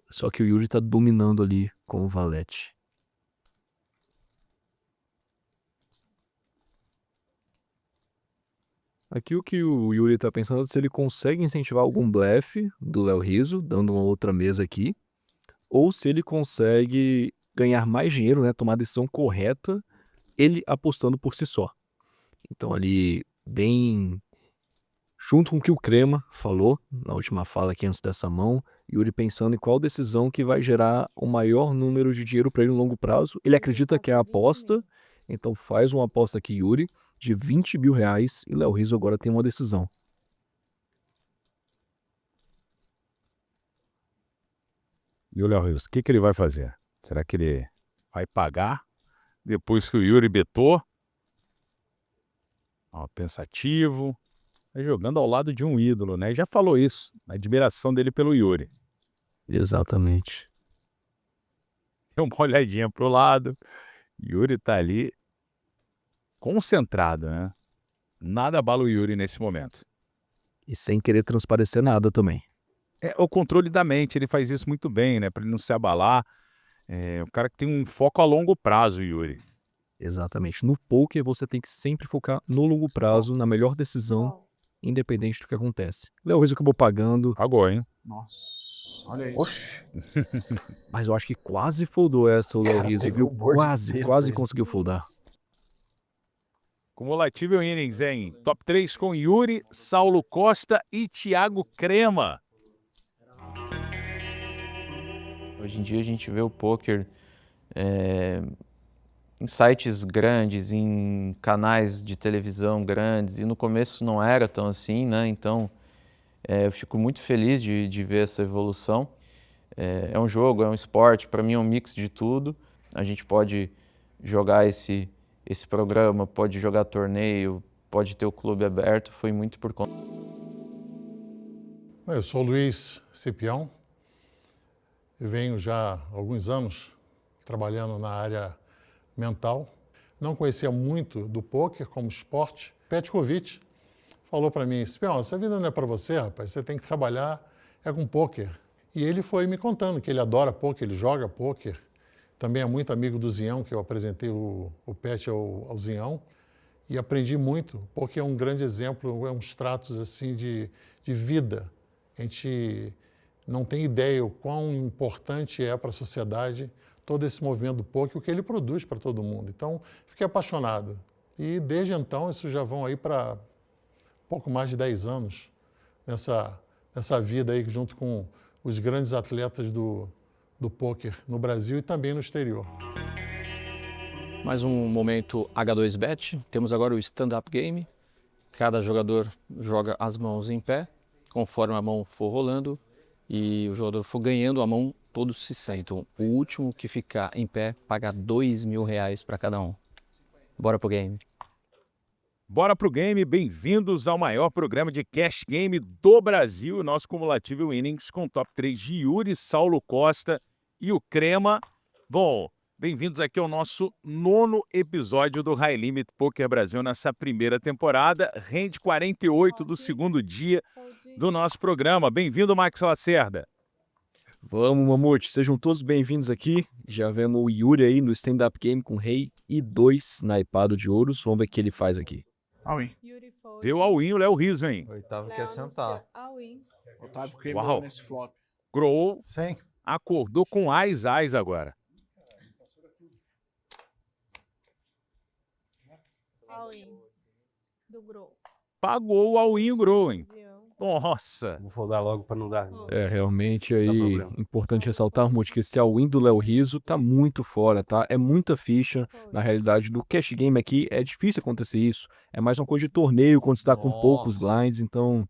Só que o Yuri tá dominando ali com o valete. Aqui o que o Yuri tá pensando é se ele consegue incentivar algum blefe do Léo Rizzo, dando uma outra mesa aqui, ou se ele consegue ganhar mais dinheiro, né, tomar a decisão correta, ele apostando por si só. Então ali, bem junto com o que o Crema falou na última fala aqui antes dessa mão, Yuri pensando em qual decisão que vai gerar o maior número de dinheiro para ele no longo prazo. Ele acredita que é a aposta, então faz uma aposta aqui, Yuri, de 20 mil reais, e Léo Rizzo agora tem uma decisão. E o Léo Rizzo, o que ele vai fazer? Será que ele vai pagar depois que o Yuri betou? Ó, pensativo. Tá jogando ao lado de um ídolo, né? E já falou isso, a admiração dele pelo Yuri. Exatamente. Deu uma olhadinha pro lado. Yuri tá ali concentrado, né? Nada abala o Yuri nesse momento. E sem querer transparecer nada também. É o controle da mente, ele faz isso muito bem, né? Para ele não se abalar. É o cara que tem um foco a longo prazo, Yuri. Exatamente. No poker, você tem que sempre focar no longo prazo, na melhor decisão, independente do que acontece. Léo Riso acabou pagando. Agora, hein? Nossa, olha isso. Oxi. Mas eu acho que quase foldou essa o Léo Riso, viu? Quase conseguiu foldar. Cumulativo innings em top 3 com Yuri, Saulo Costa e Thiago Crema. Hoje em dia a gente vê o poker em sites grandes, em canais de televisão grandes, e no começo não era tão assim, né? Então eu fico muito feliz de ver essa evolução. É um jogo, é um esporte, para mim é um mix de tudo. A gente pode jogar esse programa, pode jogar torneio, pode ter o clube aberto, foi muito por conta. Eu sou o Luiz Cipião, eu venho já há alguns anos trabalhando na área mental. Não conhecia muito do pôquer como esporte. Petkovic falou para mim, Cipião, essa vida não é para você, rapaz, você tem que trabalhar com pôquer. E ele foi me contando que ele adora pôquer, ele joga pôquer. Também é muito amigo do Zinhão, que eu apresentei o Pet ao Zinhão. E aprendi muito, porque é um grande exemplo, é uns tratos assim de vida. A gente não tem ideia o quão importante é para a sociedade todo esse movimento do poker, o que ele produz para todo mundo. Então, fiquei apaixonado. E desde então, isso já vão aí para pouco mais de 10 anos nessa vida aí, junto com os grandes atletas do poker no Brasil e também no exterior. Mais um momento H2Bet. Temos agora o stand-up game. Cada jogador joga as mãos em pé, conforme a mão for rolando, e o jogador for ganhando a mão, todos se sentam. O último que ficar em pé paga R$2.000 para cada um. Bora pro game. Bora pro game, bem-vindos ao maior programa de cash game do Brasil, nosso cumulativo innings com top 3 de Yuri, Saulo Costa e o Crema. Bom, bem-vindos aqui ao nosso 9º episódio do High Limit Poker Brasil nessa primeira temporada, rende 48 do segundo dia do nosso programa. Bem-vindo, Max Lacerda. Vamos, Mamute, sejam todos bem-vindos aqui. Já vemos o Yuri aí no stand-up game com rei e 2 naipado de ouros. Vamos ver o que ele faz aqui. All-in. Deu all-in o Léo Riso, hein? Oitavo quer sentar. Otávio quebrou nesse flop. Grow. Sim. Acordou com ais agora. All-in. Do Grow. Pagou o all-in o Grow, hein? Nossa. Vou foldar logo para não dar. Realmente aí, importante ressaltar, Mamute, que esse all-in do Léo Riso tá muito fora, tá? É muita ficha. Na realidade, do cash game aqui, é difícil acontecer isso. É mais uma coisa de torneio, quando você tá com poucos blinds, então...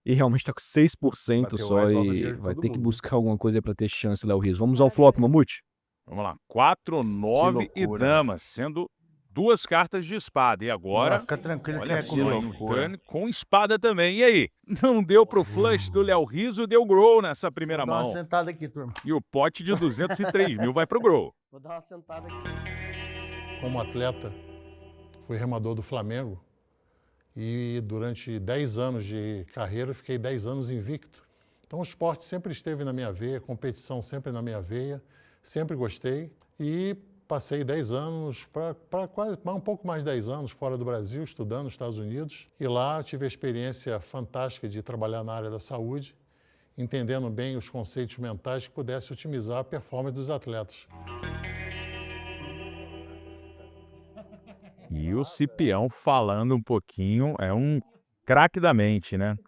E realmente tá com 6% só e vai ter que buscar alguma coisa aí pra ter chance, Léo Riso. Vamos ao flop, Mamute? Vamos lá. 4, 9 e damas, sendo 2 cartas de espada. E agora... Fica tranquilo que olha é só, comigo. um turn com espada também. E aí? Não deu pro flush do Léo Riso, deu grow nessa primeira Vou dar mão. uma sentada aqui, turma. E o pote de 203 mil vai pro grow. Vou dar uma sentada aqui. Como atleta, fui remador do Flamengo e durante 10 anos de carreira fiquei 10 anos invicto. Então o esporte sempre esteve na minha veia, a competição sempre na minha veia, sempre gostei e passei 10 anos, para quase um pouco mais de 10 anos fora do Brasil, estudando nos Estados Unidos. E lá tive a experiência fantástica de trabalhar na área da saúde, entendendo bem os conceitos mentais que pudessem otimizar a performance dos atletas. E o Cipião falando um pouquinho, é um craque da mente, né?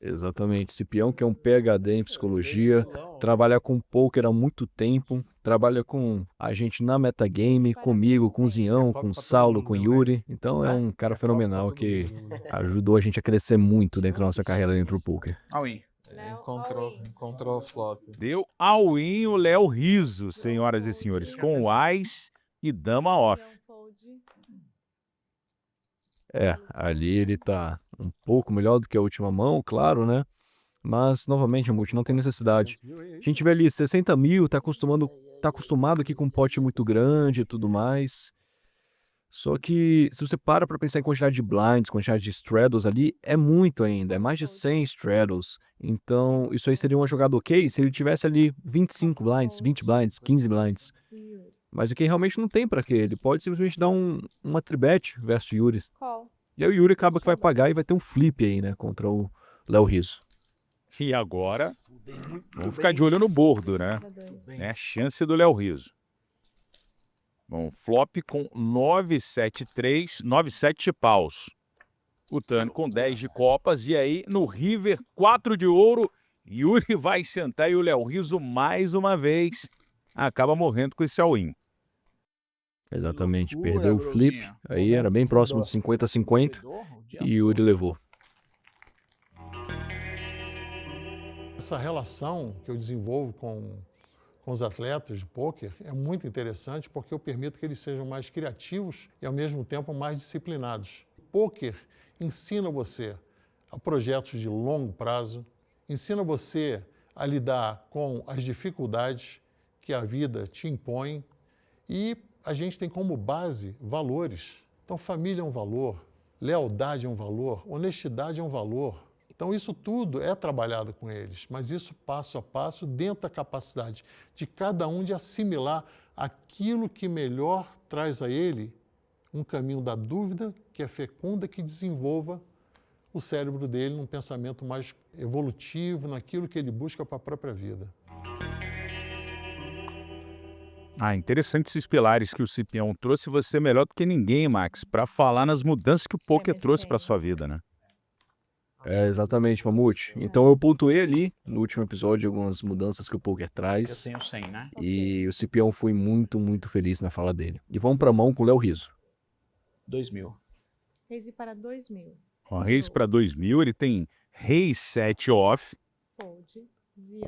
Exatamente, Cipião, que é um PhD em psicologia, trabalha com poker há muito tempo, trabalha com a gente na metagame, comigo, com o Zinhão, com o Saulo, com o Yuri. Então é um cara fenomenal que ajudou a gente a crescer muito dentro da nossa carreira dentro do poker. All-in. Encontrou o flop. Deu all-in o Léo Riso, senhoras e senhores, com o Ás e Dama off. Ali ele tá um pouco melhor do que a última mão, claro, né? Mas, novamente, Mamute, não tem necessidade. A gente vê ali 60 mil, tá acostumado aqui com um pote muito grande e tudo mais. Só que se você para pra pensar em quantidade de blinds, quantidade de straddles ali, é muito ainda, é mais de 100 straddles. Então, isso aí seria uma jogada ok se ele tivesse ali 25 blinds, 20 blinds, 15 blinds. Mas aqui realmente não tem pra quê, ele pode simplesmente dar uma tribet versus Yuri. E aí o Yuri acaba que vai pagar e vai ter um flip aí, né, contra o Léo Rizzo. E agora, vamos ficar de olho no bordo, né? É a chance do Léo Rizzo. Bom, flop com 9-7-3, 9-7 paus. O turn com 10 de copas. E aí, no river, 4 de ouro. Yuri vai sentar e o Léo Rizzo, mais uma vez, acaba morrendo com esse all-in. Exatamente, perdeu o flip. Aí era bem próximo de 50-50. E Yuri levou. Essa relação que eu desenvolvo com os atletas de pôquer é muito interessante porque eu permito que eles sejam mais criativos e, ao mesmo tempo, mais disciplinados. O pôquer ensina você a projetos de longo prazo, ensina você a lidar com as dificuldades que a vida te impõe e a gente tem como base valores. Então, família é um valor, lealdade é um valor, honestidade é um valor. Então, isso tudo é trabalhado com eles, mas isso passo a passo, dentro da capacidade de cada um de assimilar aquilo que melhor traz a ele um caminho da dúvida, que é fecunda, que desenvolva o cérebro dele num pensamento mais evolutivo, naquilo que ele busca para a própria vida. Interessante esses pilares que o Cipião trouxe. Você melhor do que ninguém, Max, para falar nas mudanças que o pôquer trouxe para sua vida, né? É, exatamente, Mamute. Então eu pontuei ali, no último episódio, algumas mudanças que o poker traz. Eu tenho 100, né? E o Cipião foi muito, muito feliz na fala dele. E vamos pra mão com o Léo Rizzo. 2.000. Raise para 2.000. Ó, raise para 2.000, ele tem raise 7 off.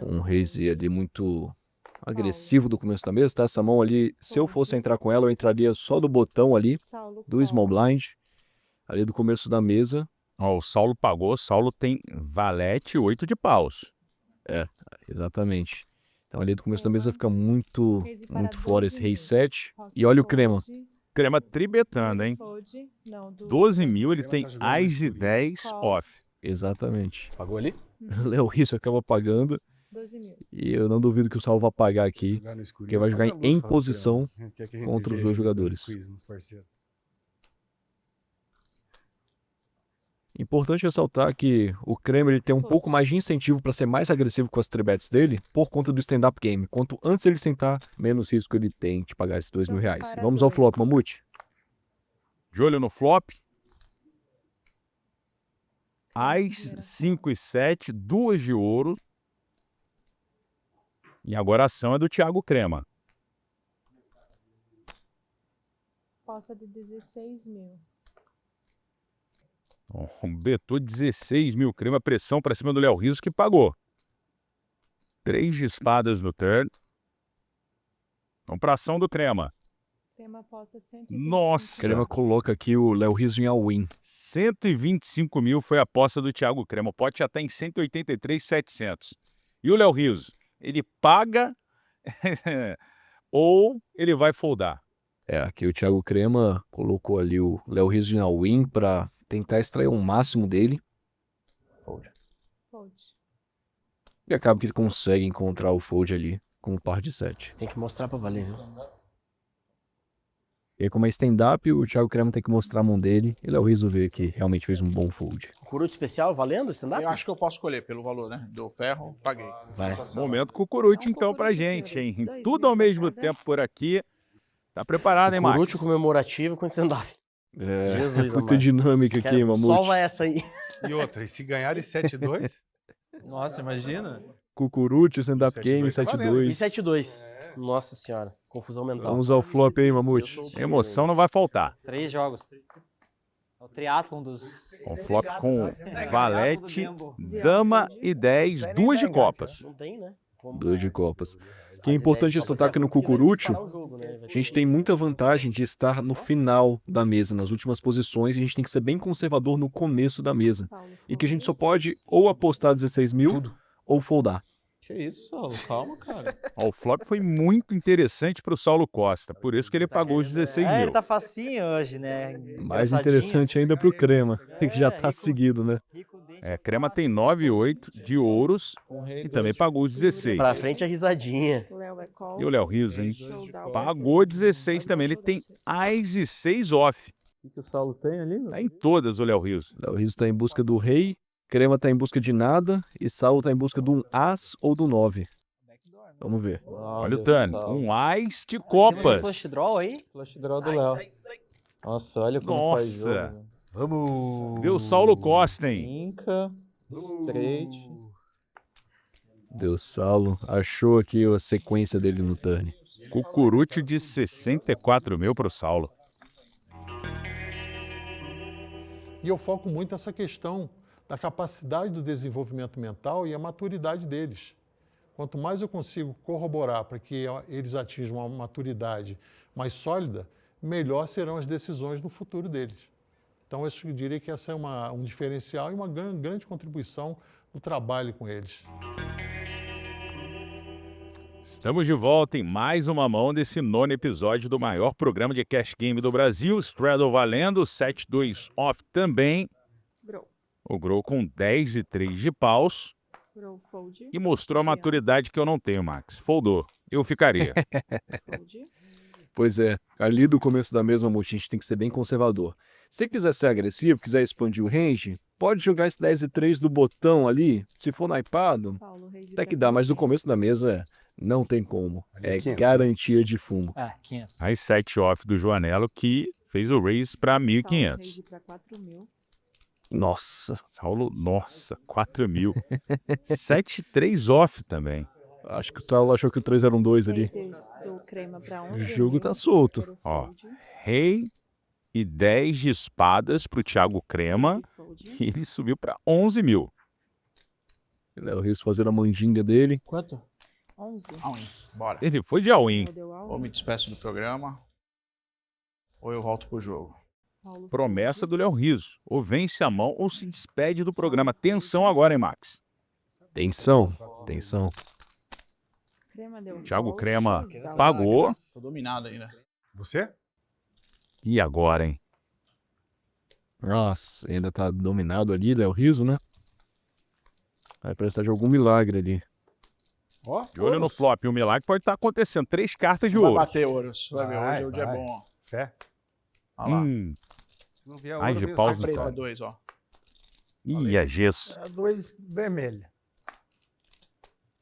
Um raise ali muito agressivo do começo da mesa, tá? Essa mão ali, se eu fosse entrar com ela, eu entraria só do botão ali, do small blind, ali do começo da mesa. Ó, o Saulo pagou, o Saulo tem valete 8 de paus. É, exatamente. Então ali do começo da mesa fica muito, muito fora esse raise 7. E olha o crema. Crema tribetando, hein? 12.000, ele tem as de 10 off. Exatamente. Pagou ali? Léo Rizzo acaba pagando. E eu não duvido que o Saulo vai pagar aqui, porque vai jogar em posição contra os dois jogadores. Importante ressaltar que o Kramer ele tem um pouco mais de incentivo para ser mais agressivo com as tribets dele por conta do stand-up game. Quanto antes ele sentar, menos risco ele tem de pagar esses R$2.000. Vamos ao flop, Mamute. De olho no flop. As 5 e 7, 2 de ouro. E agora a ação é do Thiago Crema. Posta de 16.000. Betou 16.000 crema, pressão para cima do Léo Rizzo que pagou. 3 de espadas no turn. Vamos para ação do crema. Crema aposta 125. Nossa! Crema coloca aqui o Léo Rizzo em all-in. 125.000 foi a aposta do Thiago Crema. O pote já está em 183.700. E o Léo Rizzo? Ele paga ou ele vai foldar? É, aqui o Thiago Crema colocou ali o Léo Rizzo em all-in para tentar extrair o máximo dele. Fold. E acaba que ele consegue encontrar o fold ali com o par de 7. Tem que mostrar pra valer, né? E aí, como é stand-up, o Thiago Crema tem que mostrar a mão dele. E o Léo Rizzo vê que realmente fez um bom fold. Cucurucho especial valendo stand-up? Eu acho que eu posso escolher pelo valor, né? Do ferro, paguei. Vai. Momento cucurucho então pra gente, hein? Tudo ao mesmo tempo por aqui. Tá preparado, hein, Max? Cucurucho comemorativo com stand-up. É, Jesus, muita dinâmica aqui, Mamute. Solva essa aí. E outra, e se ganharem 7-2? Nossa, imagina. Cucurucho, stand-up game, 7-2. E 7-2. Nossa senhora, confusão mental. Vamos ao flop aí, Mamute. Emoção não vai faltar. 3 jogos. É o triatlon dos... Um flop com valete, dama e 10, 2 de copas. Não tem, né? 2 de copas. O que é importante ressaltar que no Cucurucho, a gente tem muita vantagem de estar no final da mesa, nas últimas posições, e a gente tem que ser bem conservador no começo da mesa. E que a gente só pode ou apostar 16.000 ou foldar. Que isso, Saulo? Calma, cara. Ó, o flop foi muito interessante para o Saulo Costa, por isso que ele pagou os 16 mil. Ele tá facinho hoje, né? Mais interessante ainda pro Crema, que já tá seguido, né? Crema tem 9,8 de ouros e também pagou os 16. Pra frente a risadinha. E o Léo Riso, hein? Pagou 16 também. Ele tem as e 6 off. O que o Saulo tem ali? Tá em todas o Léo Riso. Léo Riso tá em busca do rei, Crema tá em busca de nada e Saulo tá em busca de um as ou do 9. Vamos ver. Olha o Tani, um as de copas. Flush draw aí? Flush draw do Léo. Nossa, olha como faz jogo. Nossa. Vamos. Deu Saulo Costa, hein? Inca, straight. Deu Saulo. Achou aqui a sequência dele no turn. Cucurute de 64 mil pro Saulo. E eu foco muito nessa questão da capacidade do desenvolvimento mental e a maturidade deles. Quanto mais eu consigo corroborar para que eles atinjam uma maturidade mais sólida, melhor serão as decisões no futuro deles. Então, eu diria que essa é um diferencial e uma grande contribuição no trabalho com eles. Estamos de volta em mais uma mão desse 9º episódio do maior programa de cash game do Brasil. Straddle valendo, 7-2 off também. O Grow com 10 e 3 de paus. E mostrou a maturidade que eu não tenho, Max. Foldou. Eu ficaria. Pois é, ali do começo da mesma multi, a gente tem que ser bem conservador. Se você quiser ser agressivo, quiser expandir o range, pode jogar esse 10 e 3 do botão ali. Se for naipado, até que dá, mas no começo da mesa não tem como. É garantia de fumo. 500. Aí 7 off do Joanelo que fez o raise para 1.500. Nossa. Saulo, nossa, 4 mil. 7-3 off também. Acho que o Saulo achou que o 3 era um 2 ali. O jogo tá solto. Ó, rei e 10 de espadas pro Thiago Crema. E ele subiu para 11 mil. Léo Riso fazendo a mandinga dele. Quanto? 11. Bora. Ele foi de all-in. Ou me despeço do programa, ou eu volto pro jogo. Promessa do Léo Riso. Ou vence a mão ou se despede do programa. Tensão agora, hein, Max? Tensão. Thiago Crema pagou. Tô dominado ainda. Você? E agora, hein? Nossa, ainda tá dominado ali, Léo Riso, né? Vai precisar de algum milagre ali. Ó, De olho no flop. O milagre pode estar acontecendo. 3 cartas de vai ouro. bater ouros. Vai ver, hoje o dia é bom, ó. Fé. Olha lá. Não vier Mais ouro, de vem pausa. só Preta Cara. 2, ó. Ih, é gesso. 2 vermelho.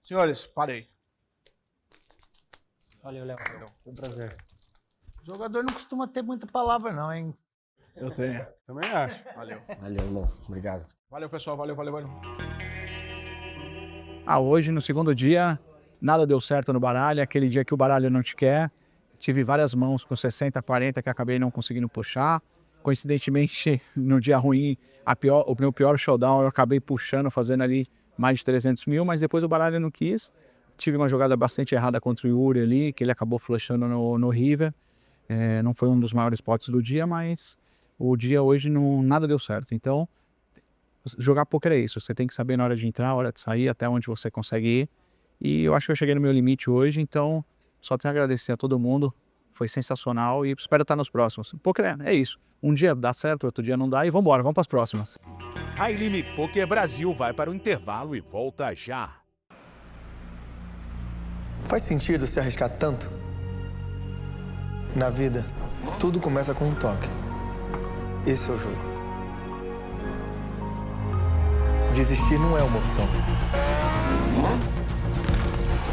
Senhores, parei. Valeu, Léo. Foi um prazer. O jogador não costuma ter muita palavra, não, hein? Eu tenho. Também acho. Valeu. Valeu, irmão. Obrigado. Valeu, pessoal. Valeu. Hoje, no segundo dia, nada deu certo no baralho. Aquele dia que o baralho não te quer. Tive várias mãos com 60, 40 que acabei não conseguindo puxar. Coincidentemente, no dia ruim, o meu pior showdown, eu acabei puxando, fazendo ali mais de 300 mil, mas depois o baralho não quis. Tive uma jogada bastante errada contra o Yuri ali, que ele acabou flushando no river. Não foi um dos maiores potes do dia, mas o dia hoje nada deu certo. Então, jogar poker é isso. Você tem que saber na hora de entrar, na hora de sair, até onde você consegue ir. E eu acho que eu cheguei no meu limite hoje, então só tenho a agradecer a todo mundo. Foi sensacional e espero estar nos próximos. Poker é isso. Um dia dá certo, outro dia não dá e vambora, vamos para as próximas. High Limit Poker Brasil vai para o intervalo e volta já. Faz sentido se arriscar tanto? Na vida, tudo começa com um toque. Esse é o jogo. Desistir não é uma opção.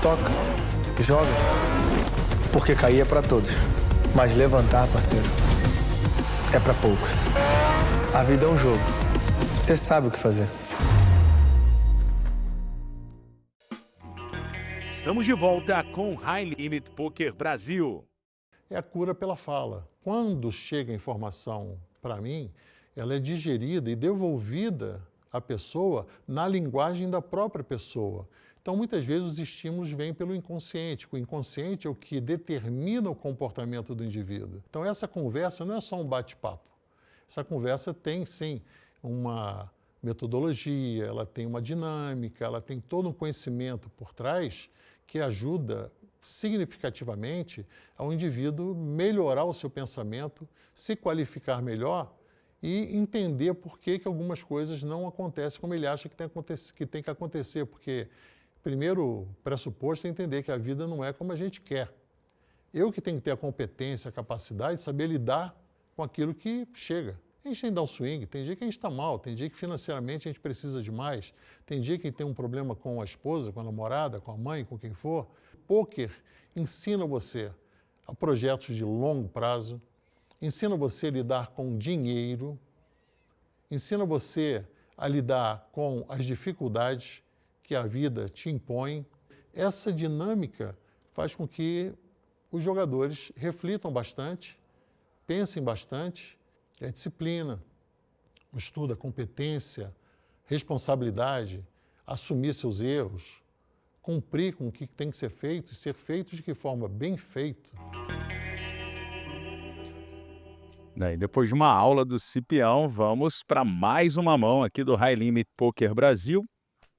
Toca, joga, porque cair é pra todos. Mas levantar, parceiro, é pra poucos. A vida é um jogo. Você sabe o que fazer. Estamos de volta com High Limit Poker Brasil. É a cura pela fala. Quando chega a informação para mim, ela é digerida e devolvida à pessoa na linguagem da própria pessoa. Então, muitas vezes, os estímulos vêm pelo inconsciente. O inconsciente é o que determina o comportamento do indivíduo. Então, essa conversa não é só um bate-papo. Essa conversa tem, sim, uma metodologia, ela tem uma dinâmica, ela tem todo um conhecimento por trás que ajuda significativamente ao indivíduo melhorar o seu pensamento, se qualificar melhor e entender por que algumas coisas não acontecem como ele acha que tem que acontecer, porque primeiro pressuposto é entender que a vida não é como a gente quer. Eu que tenho que ter a competência, a capacidade de saber lidar com aquilo que chega. A gente tem que dar um swing, tem dia que a gente está mal, tem dia que financeiramente a gente precisa de mais, tem dia que tem um problema com a esposa, com a namorada, com a mãe, com quem for. Pôquer ensina você a projetos de longo prazo, ensina você a lidar com dinheiro, ensina você a lidar com as dificuldades que a vida te impõe. Essa dinâmica faz com que os jogadores reflitam bastante, pensem bastante. É disciplina, o estudo, a competência, responsabilidade, assumir seus erros, cumprir com o que tem que ser feito e ser feito de que forma bem feito. Daí, depois de uma aula do Cipião, vamos para mais uma mão aqui do High Limit Poker Brasil.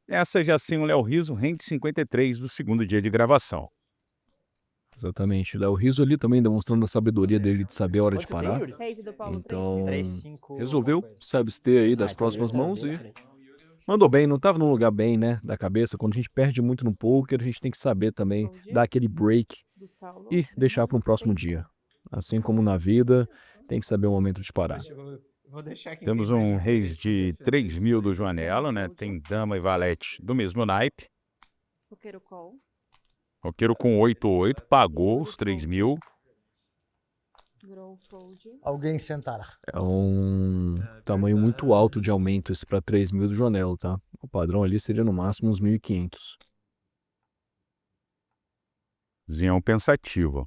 Essa já sim o Léo Rizzo, rende 53 do segundo dia de gravação. Exatamente. Léo Rizzo ali também demonstrando a sabedoria dele de saber a hora de parar. Então, resolveu se abster aí das próximas mãos e mandou bem. Não estava num lugar bem, né, da cabeça. Quando a gente perde muito no poker, a gente tem que saber também dar aquele break e deixar para um próximo dia. Assim como na vida, tem que saber o momento de parar. Temos um reis de 3 mil do Joanello, né? Tem dama e valete do mesmo naipe. Roqueiro call. Roqueiro com 8-8, pagou os 3 mil. Alguém sentar. É um tamanho muito alto de aumento esse para 3 mil do Joanello, tá? O padrão ali seria no máximo uns 1.500. Zinhão pensativo.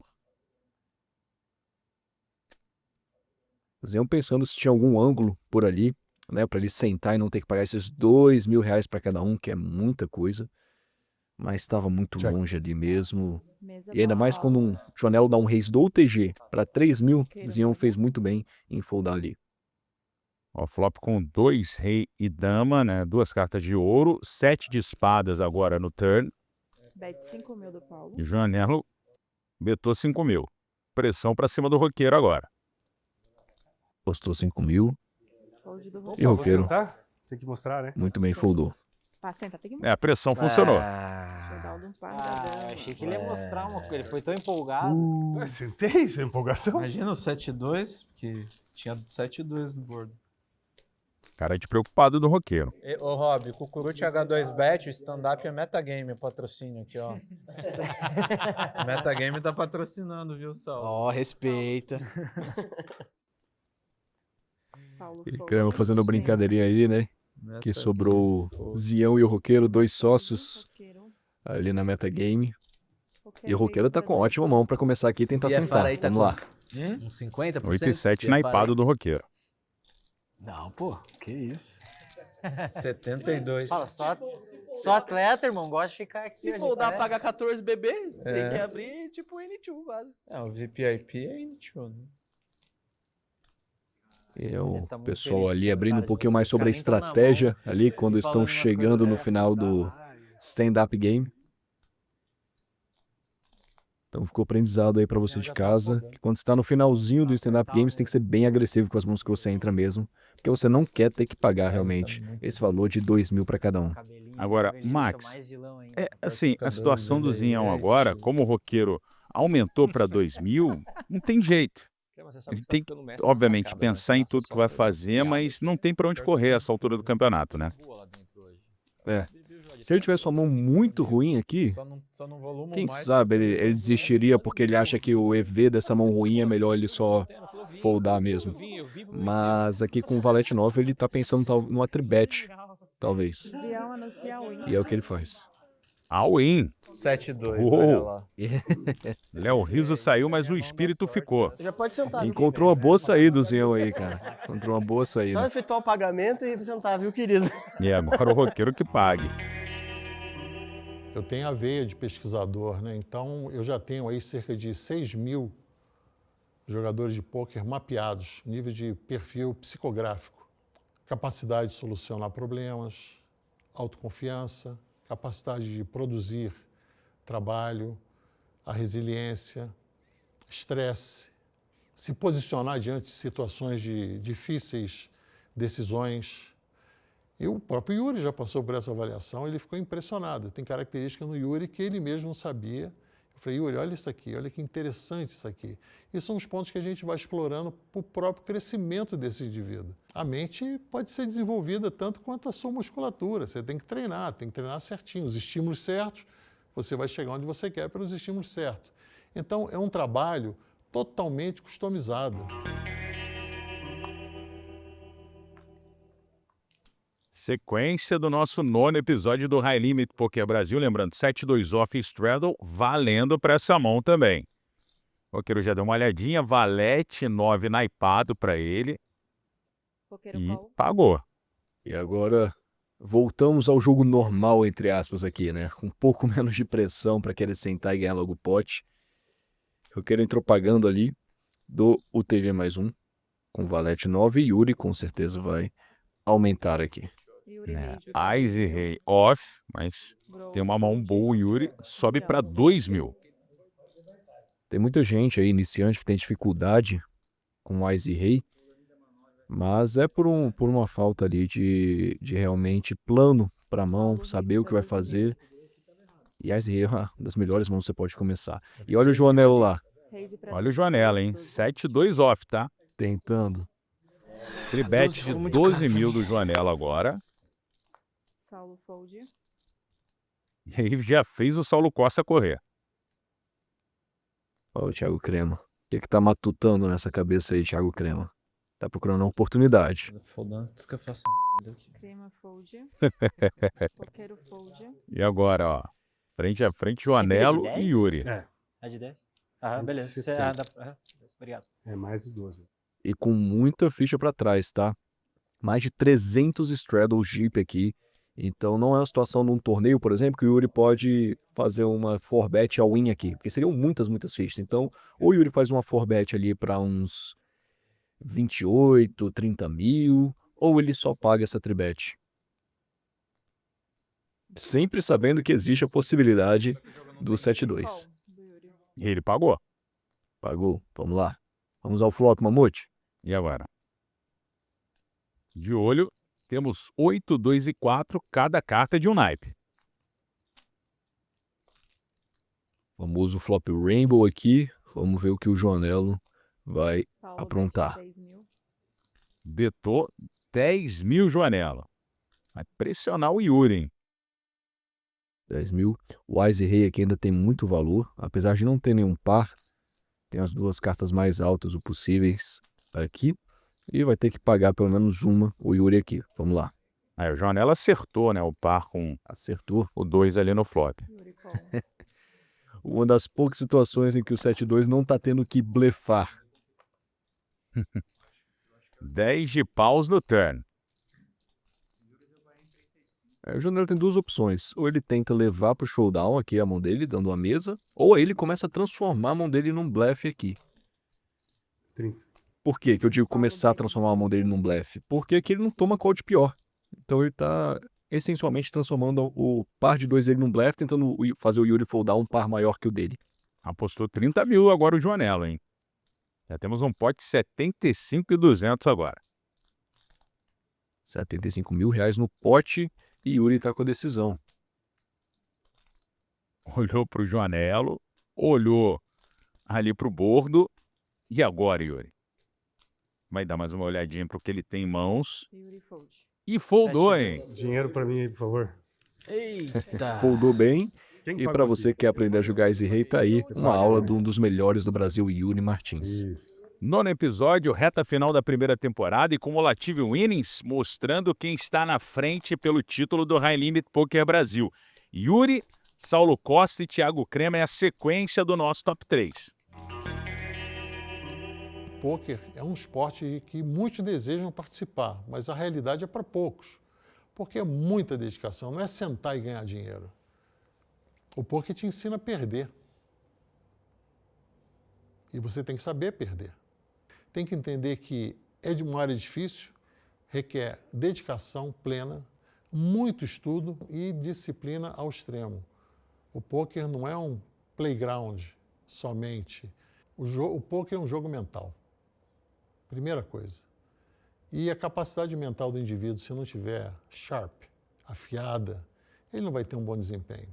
Zinhão pensando se tinha algum ângulo por ali, né? Para ele sentar e não ter que pagar esses 2 mil reais para cada um, que é muita coisa. Mas estava muito longe ali mesmo. E ainda mais quando um Joanello dá um reis do UTG para 3 mil, Zinhão fez muito bem em foldar ali. Ó, flop com 2 rei e dama, né? 2 cartas de ouro, 7 de espadas agora no turn. Bet 5 mil do Paulo. E o Joanello betou 5 mil. Pressão para cima do roqueiro agora. Postou 5 mil. Opa, E o roqueiro tem que mostrar, né? muito bem foldou. A pressão funcionou. Achei que ele ia mostrar uma coisa. Ele foi tão empolgado. Você tem essa empolgação? Imagina o 7-2, porque tinha 7-2 no board. Cara de preocupado do roqueiro. Ô, Rob, o Cucuruti H2Bet, o stand-up é Metagame, o patrocínio aqui, ó. Metagame tá patrocinando, viu, Saulo? Ó, respeita. E Crema fazendo brincadeirinha aí, né? Que sobrou Zinhão e o roqueiro, 2 sócios ali na metagame. E o roqueiro tá com ótima mão pra começar aqui e tentar sentar. Vamos lá. Uns 50%? 8-7 naipado do roqueiro. Não, pô, que isso. 72. Fala, só atleta, irmão, gosta de ficar aqui. Se for dar pagar 14 bebê, É. tem que abrir tipo N2 quase. O VPIP é N2, né? E o pessoal ali abrindo um pouquinho mais sobre a estratégia ali quando estão chegando no final do stand-up game. Então ficou aprendizado aí pra você de casa, que quando você tá no finalzinho do stand-up game, você tem que ser bem agressivo com as mãos que você entra mesmo, porque você não quer ter que pagar realmente esse valor de 2 mil pra cada um. Agora, Max, assim, a situação do Zinhão agora, como o roqueiro aumentou para 2 mil, não tem jeito. Ele tem que, obviamente, pensar em tudo que vai fazer, mas não tem para onde correr essa altura do campeonato, né? É. Se ele tivesse uma mão muito ruim aqui, quem sabe ele desistiria porque ele acha que o EV dessa mão ruim é melhor ele só foldar mesmo. Mas aqui com o Valete 9 ele tá pensando no atribet, talvez. E é o que ele faz. All-in. 7-2, olha lá. Léo Rizzo saiu, mas o espírito ficou. Já pode sentar. Encontrou uma boa saída o Zinhão aí, cara. Encontrou uma boa Só saída. efetuar o pagamento e sentar, viu, querido? E agora o roqueiro que pague. Eu tenho a veia de pesquisador, né? Então eu já tenho aí cerca de 6 mil jogadores de pôquer mapeados, nível de perfil psicográfico. capacidade de solucionar problemas, autoconfiança, capacidade de produzir trabalho, a resiliência, estresse, se posicionar diante de situações de difíceis decisões. E o próprio Yuri já passou por essa avaliação, ele ficou impressionado. Tem características no Yuri que ele mesmo não sabia. Eu falei, Yuri, olha isso aqui, olha que interessante isso aqui. E são os pontos que a gente vai explorando para o próprio crescimento desse indivíduo. A mente pode ser desenvolvida tanto quanto a sua musculatura. Você tem que treinar certinho, os estímulos certos, você vai chegar onde você quer pelos estímulos certos. Então, é um trabalho totalmente customizado. Sequência do nosso 9º episódio do High Limit Poker Brasil. Lembrando, 7-2 off straddle, valendo para essa mão também. O Poker já deu uma olhadinha, valete 9 naipado para ele. E pagou. E agora voltamos ao jogo normal, entre aspas, aqui, né? Com um pouco menos de pressão para querer sentar e ganhar logo o pote. O Poker entrou pagando ali do UTG mais 1 com valete 9 e Yuri com certeza vai aumentar aqui. Ais e rei off, mas tem uma mão boa, o Yuri sobe para 2.000. Tem muita gente aí, iniciante, que tem dificuldade com Ais e rei, mas é por uma falta ali de realmente plano para a mão, saber o que vai fazer. E Ais e rei é uma das melhores mãos que você pode começar. E olha o Joanelo lá. Olha o Joanelo, hein? 7-2 off, tá? Tentando. Tribet de 12.000 do Joanelo agora. Saulo fold. E aí já fez o Saulo Costa correr. Ó, o Thiago Crema. O que tá matutando nessa cabeça aí, Thiago Crema? Tá procurando uma oportunidade. Antes que eu faça aqui. Crema fold. Poker fold. E agora, ó. Frente a frente, Joanelo e Yuri. É de 10? Ah, beleza. Obrigado. É mais de 12. E com muita ficha para trás, tá? Mais de 300 straddle Jeep aqui. Então não é uma situação num torneio, por exemplo, que o Yuri pode fazer uma 4-bet all-in aqui. Porque seriam muitas fichas. Então, ou o Yuri faz uma 4-bet ali para uns 28, 30 mil, ou ele só paga essa tribet. Sempre sabendo que existe a possibilidade do 7-2. E ele pagou. Pagou. Vamos lá. Vamos ao flop, Mamute. E agora? De olho, temos 8, 2 e 4, cada carta de um naipe. Famoso flop Rainbow aqui. Vamos ver o que o Joanelo vai aprontar. Betou 10.000, Joanelo. Vai pressionar o Yuri, hein? 10.000. O Ais e rei aqui ainda tem muito valor. Apesar de não ter nenhum par, tem as duas cartas mais altas o possíveis aqui. E vai ter que pagar pelo menos uma o Yuri aqui. Vamos lá. Aí o Joanelo acertou, né? O par com acertou o 2 ali no flop. Uma das poucas situações em que o 7-2 não tá tendo que blefar. 10 de paus no turn. O Joanelo tem duas opções. Ou ele tenta levar pro showdown aqui a mão dele, dando a mesa. Ou aí ele começa a transformar a mão dele num blefe aqui. 30. Por que eu digo começar a transformar a mão dele num blefe? Porque aqui ele não toma call de pior. Então ele tá essencialmente transformando o par de 2 dele num blefe, tentando fazer o Yuri foldar um par maior que o dele. Apostou 30.000 agora o Joanelo, hein? Já temos um pote 75.200 agora. 75.000 reais no pote e Yuri tá com a decisão. Olhou pro Joanelo, olhou ali pro bordo. E agora, Yuri? Vai dar mais uma olhadinha pro que ele tem em mãos. E foldou, hein? Dinheiro pra mim aí, por favor. Eita! Foldou bem. Quem E para você que quer aprender a jogar Ais e rei, tá aí uma aula de um dos melhores do Brasil, Yuri Martins. Nono episódio, reta final da primeira temporada e cumulative winnings, mostrando quem está na frente pelo título do High Limit Poker Brasil. Yuri, Saulo Costa e Thiago Crema é a sequência do nosso top 3. Poker é um esporte que muitos desejam participar, mas a realidade é para poucos. Porque é muita dedicação, não é sentar e ganhar dinheiro. O poker te ensina a perder. E você tem que saber perder. Tem que entender que é de uma área difícil, requer dedicação plena, muito estudo e disciplina ao extremo. O pôquer não é um playground somente. O pôquer é um jogo mental. Primeira coisa. E a capacidade mental do indivíduo, se não tiver sharp, afiada, ele não vai ter um bom desempenho.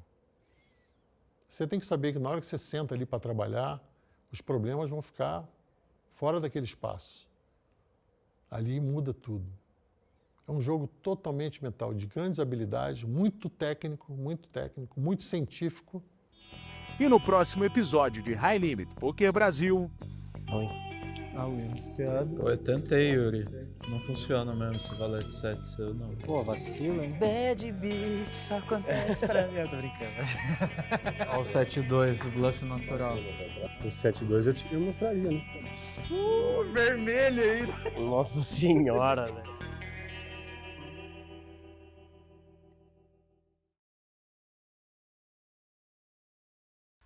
Você tem que saber que na hora que você senta ali para trabalhar, os problemas vão ficar fora daquele espaço. Ali muda tudo. É um jogo totalmente mental, de grandes habilidades, muito técnico, muito científico. E no próximo episódio de High Limit Poker Brasil... Pô, eu tentei, Yuri. Não funciona mesmo esse valete 7 seu, não. Pô, vacilo, hein? Bad bitch, só acontece pra mim. Eu tô brincando. Olha o 7-2, o bluff natural. O 7-2 eu mostraria, né? Vermelho ainda. Nossa senhora, velho.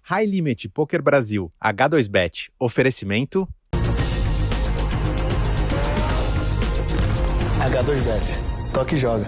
High Limit Poker Brasil, H2Bet, oferecimento... H2Bet, toque e joga.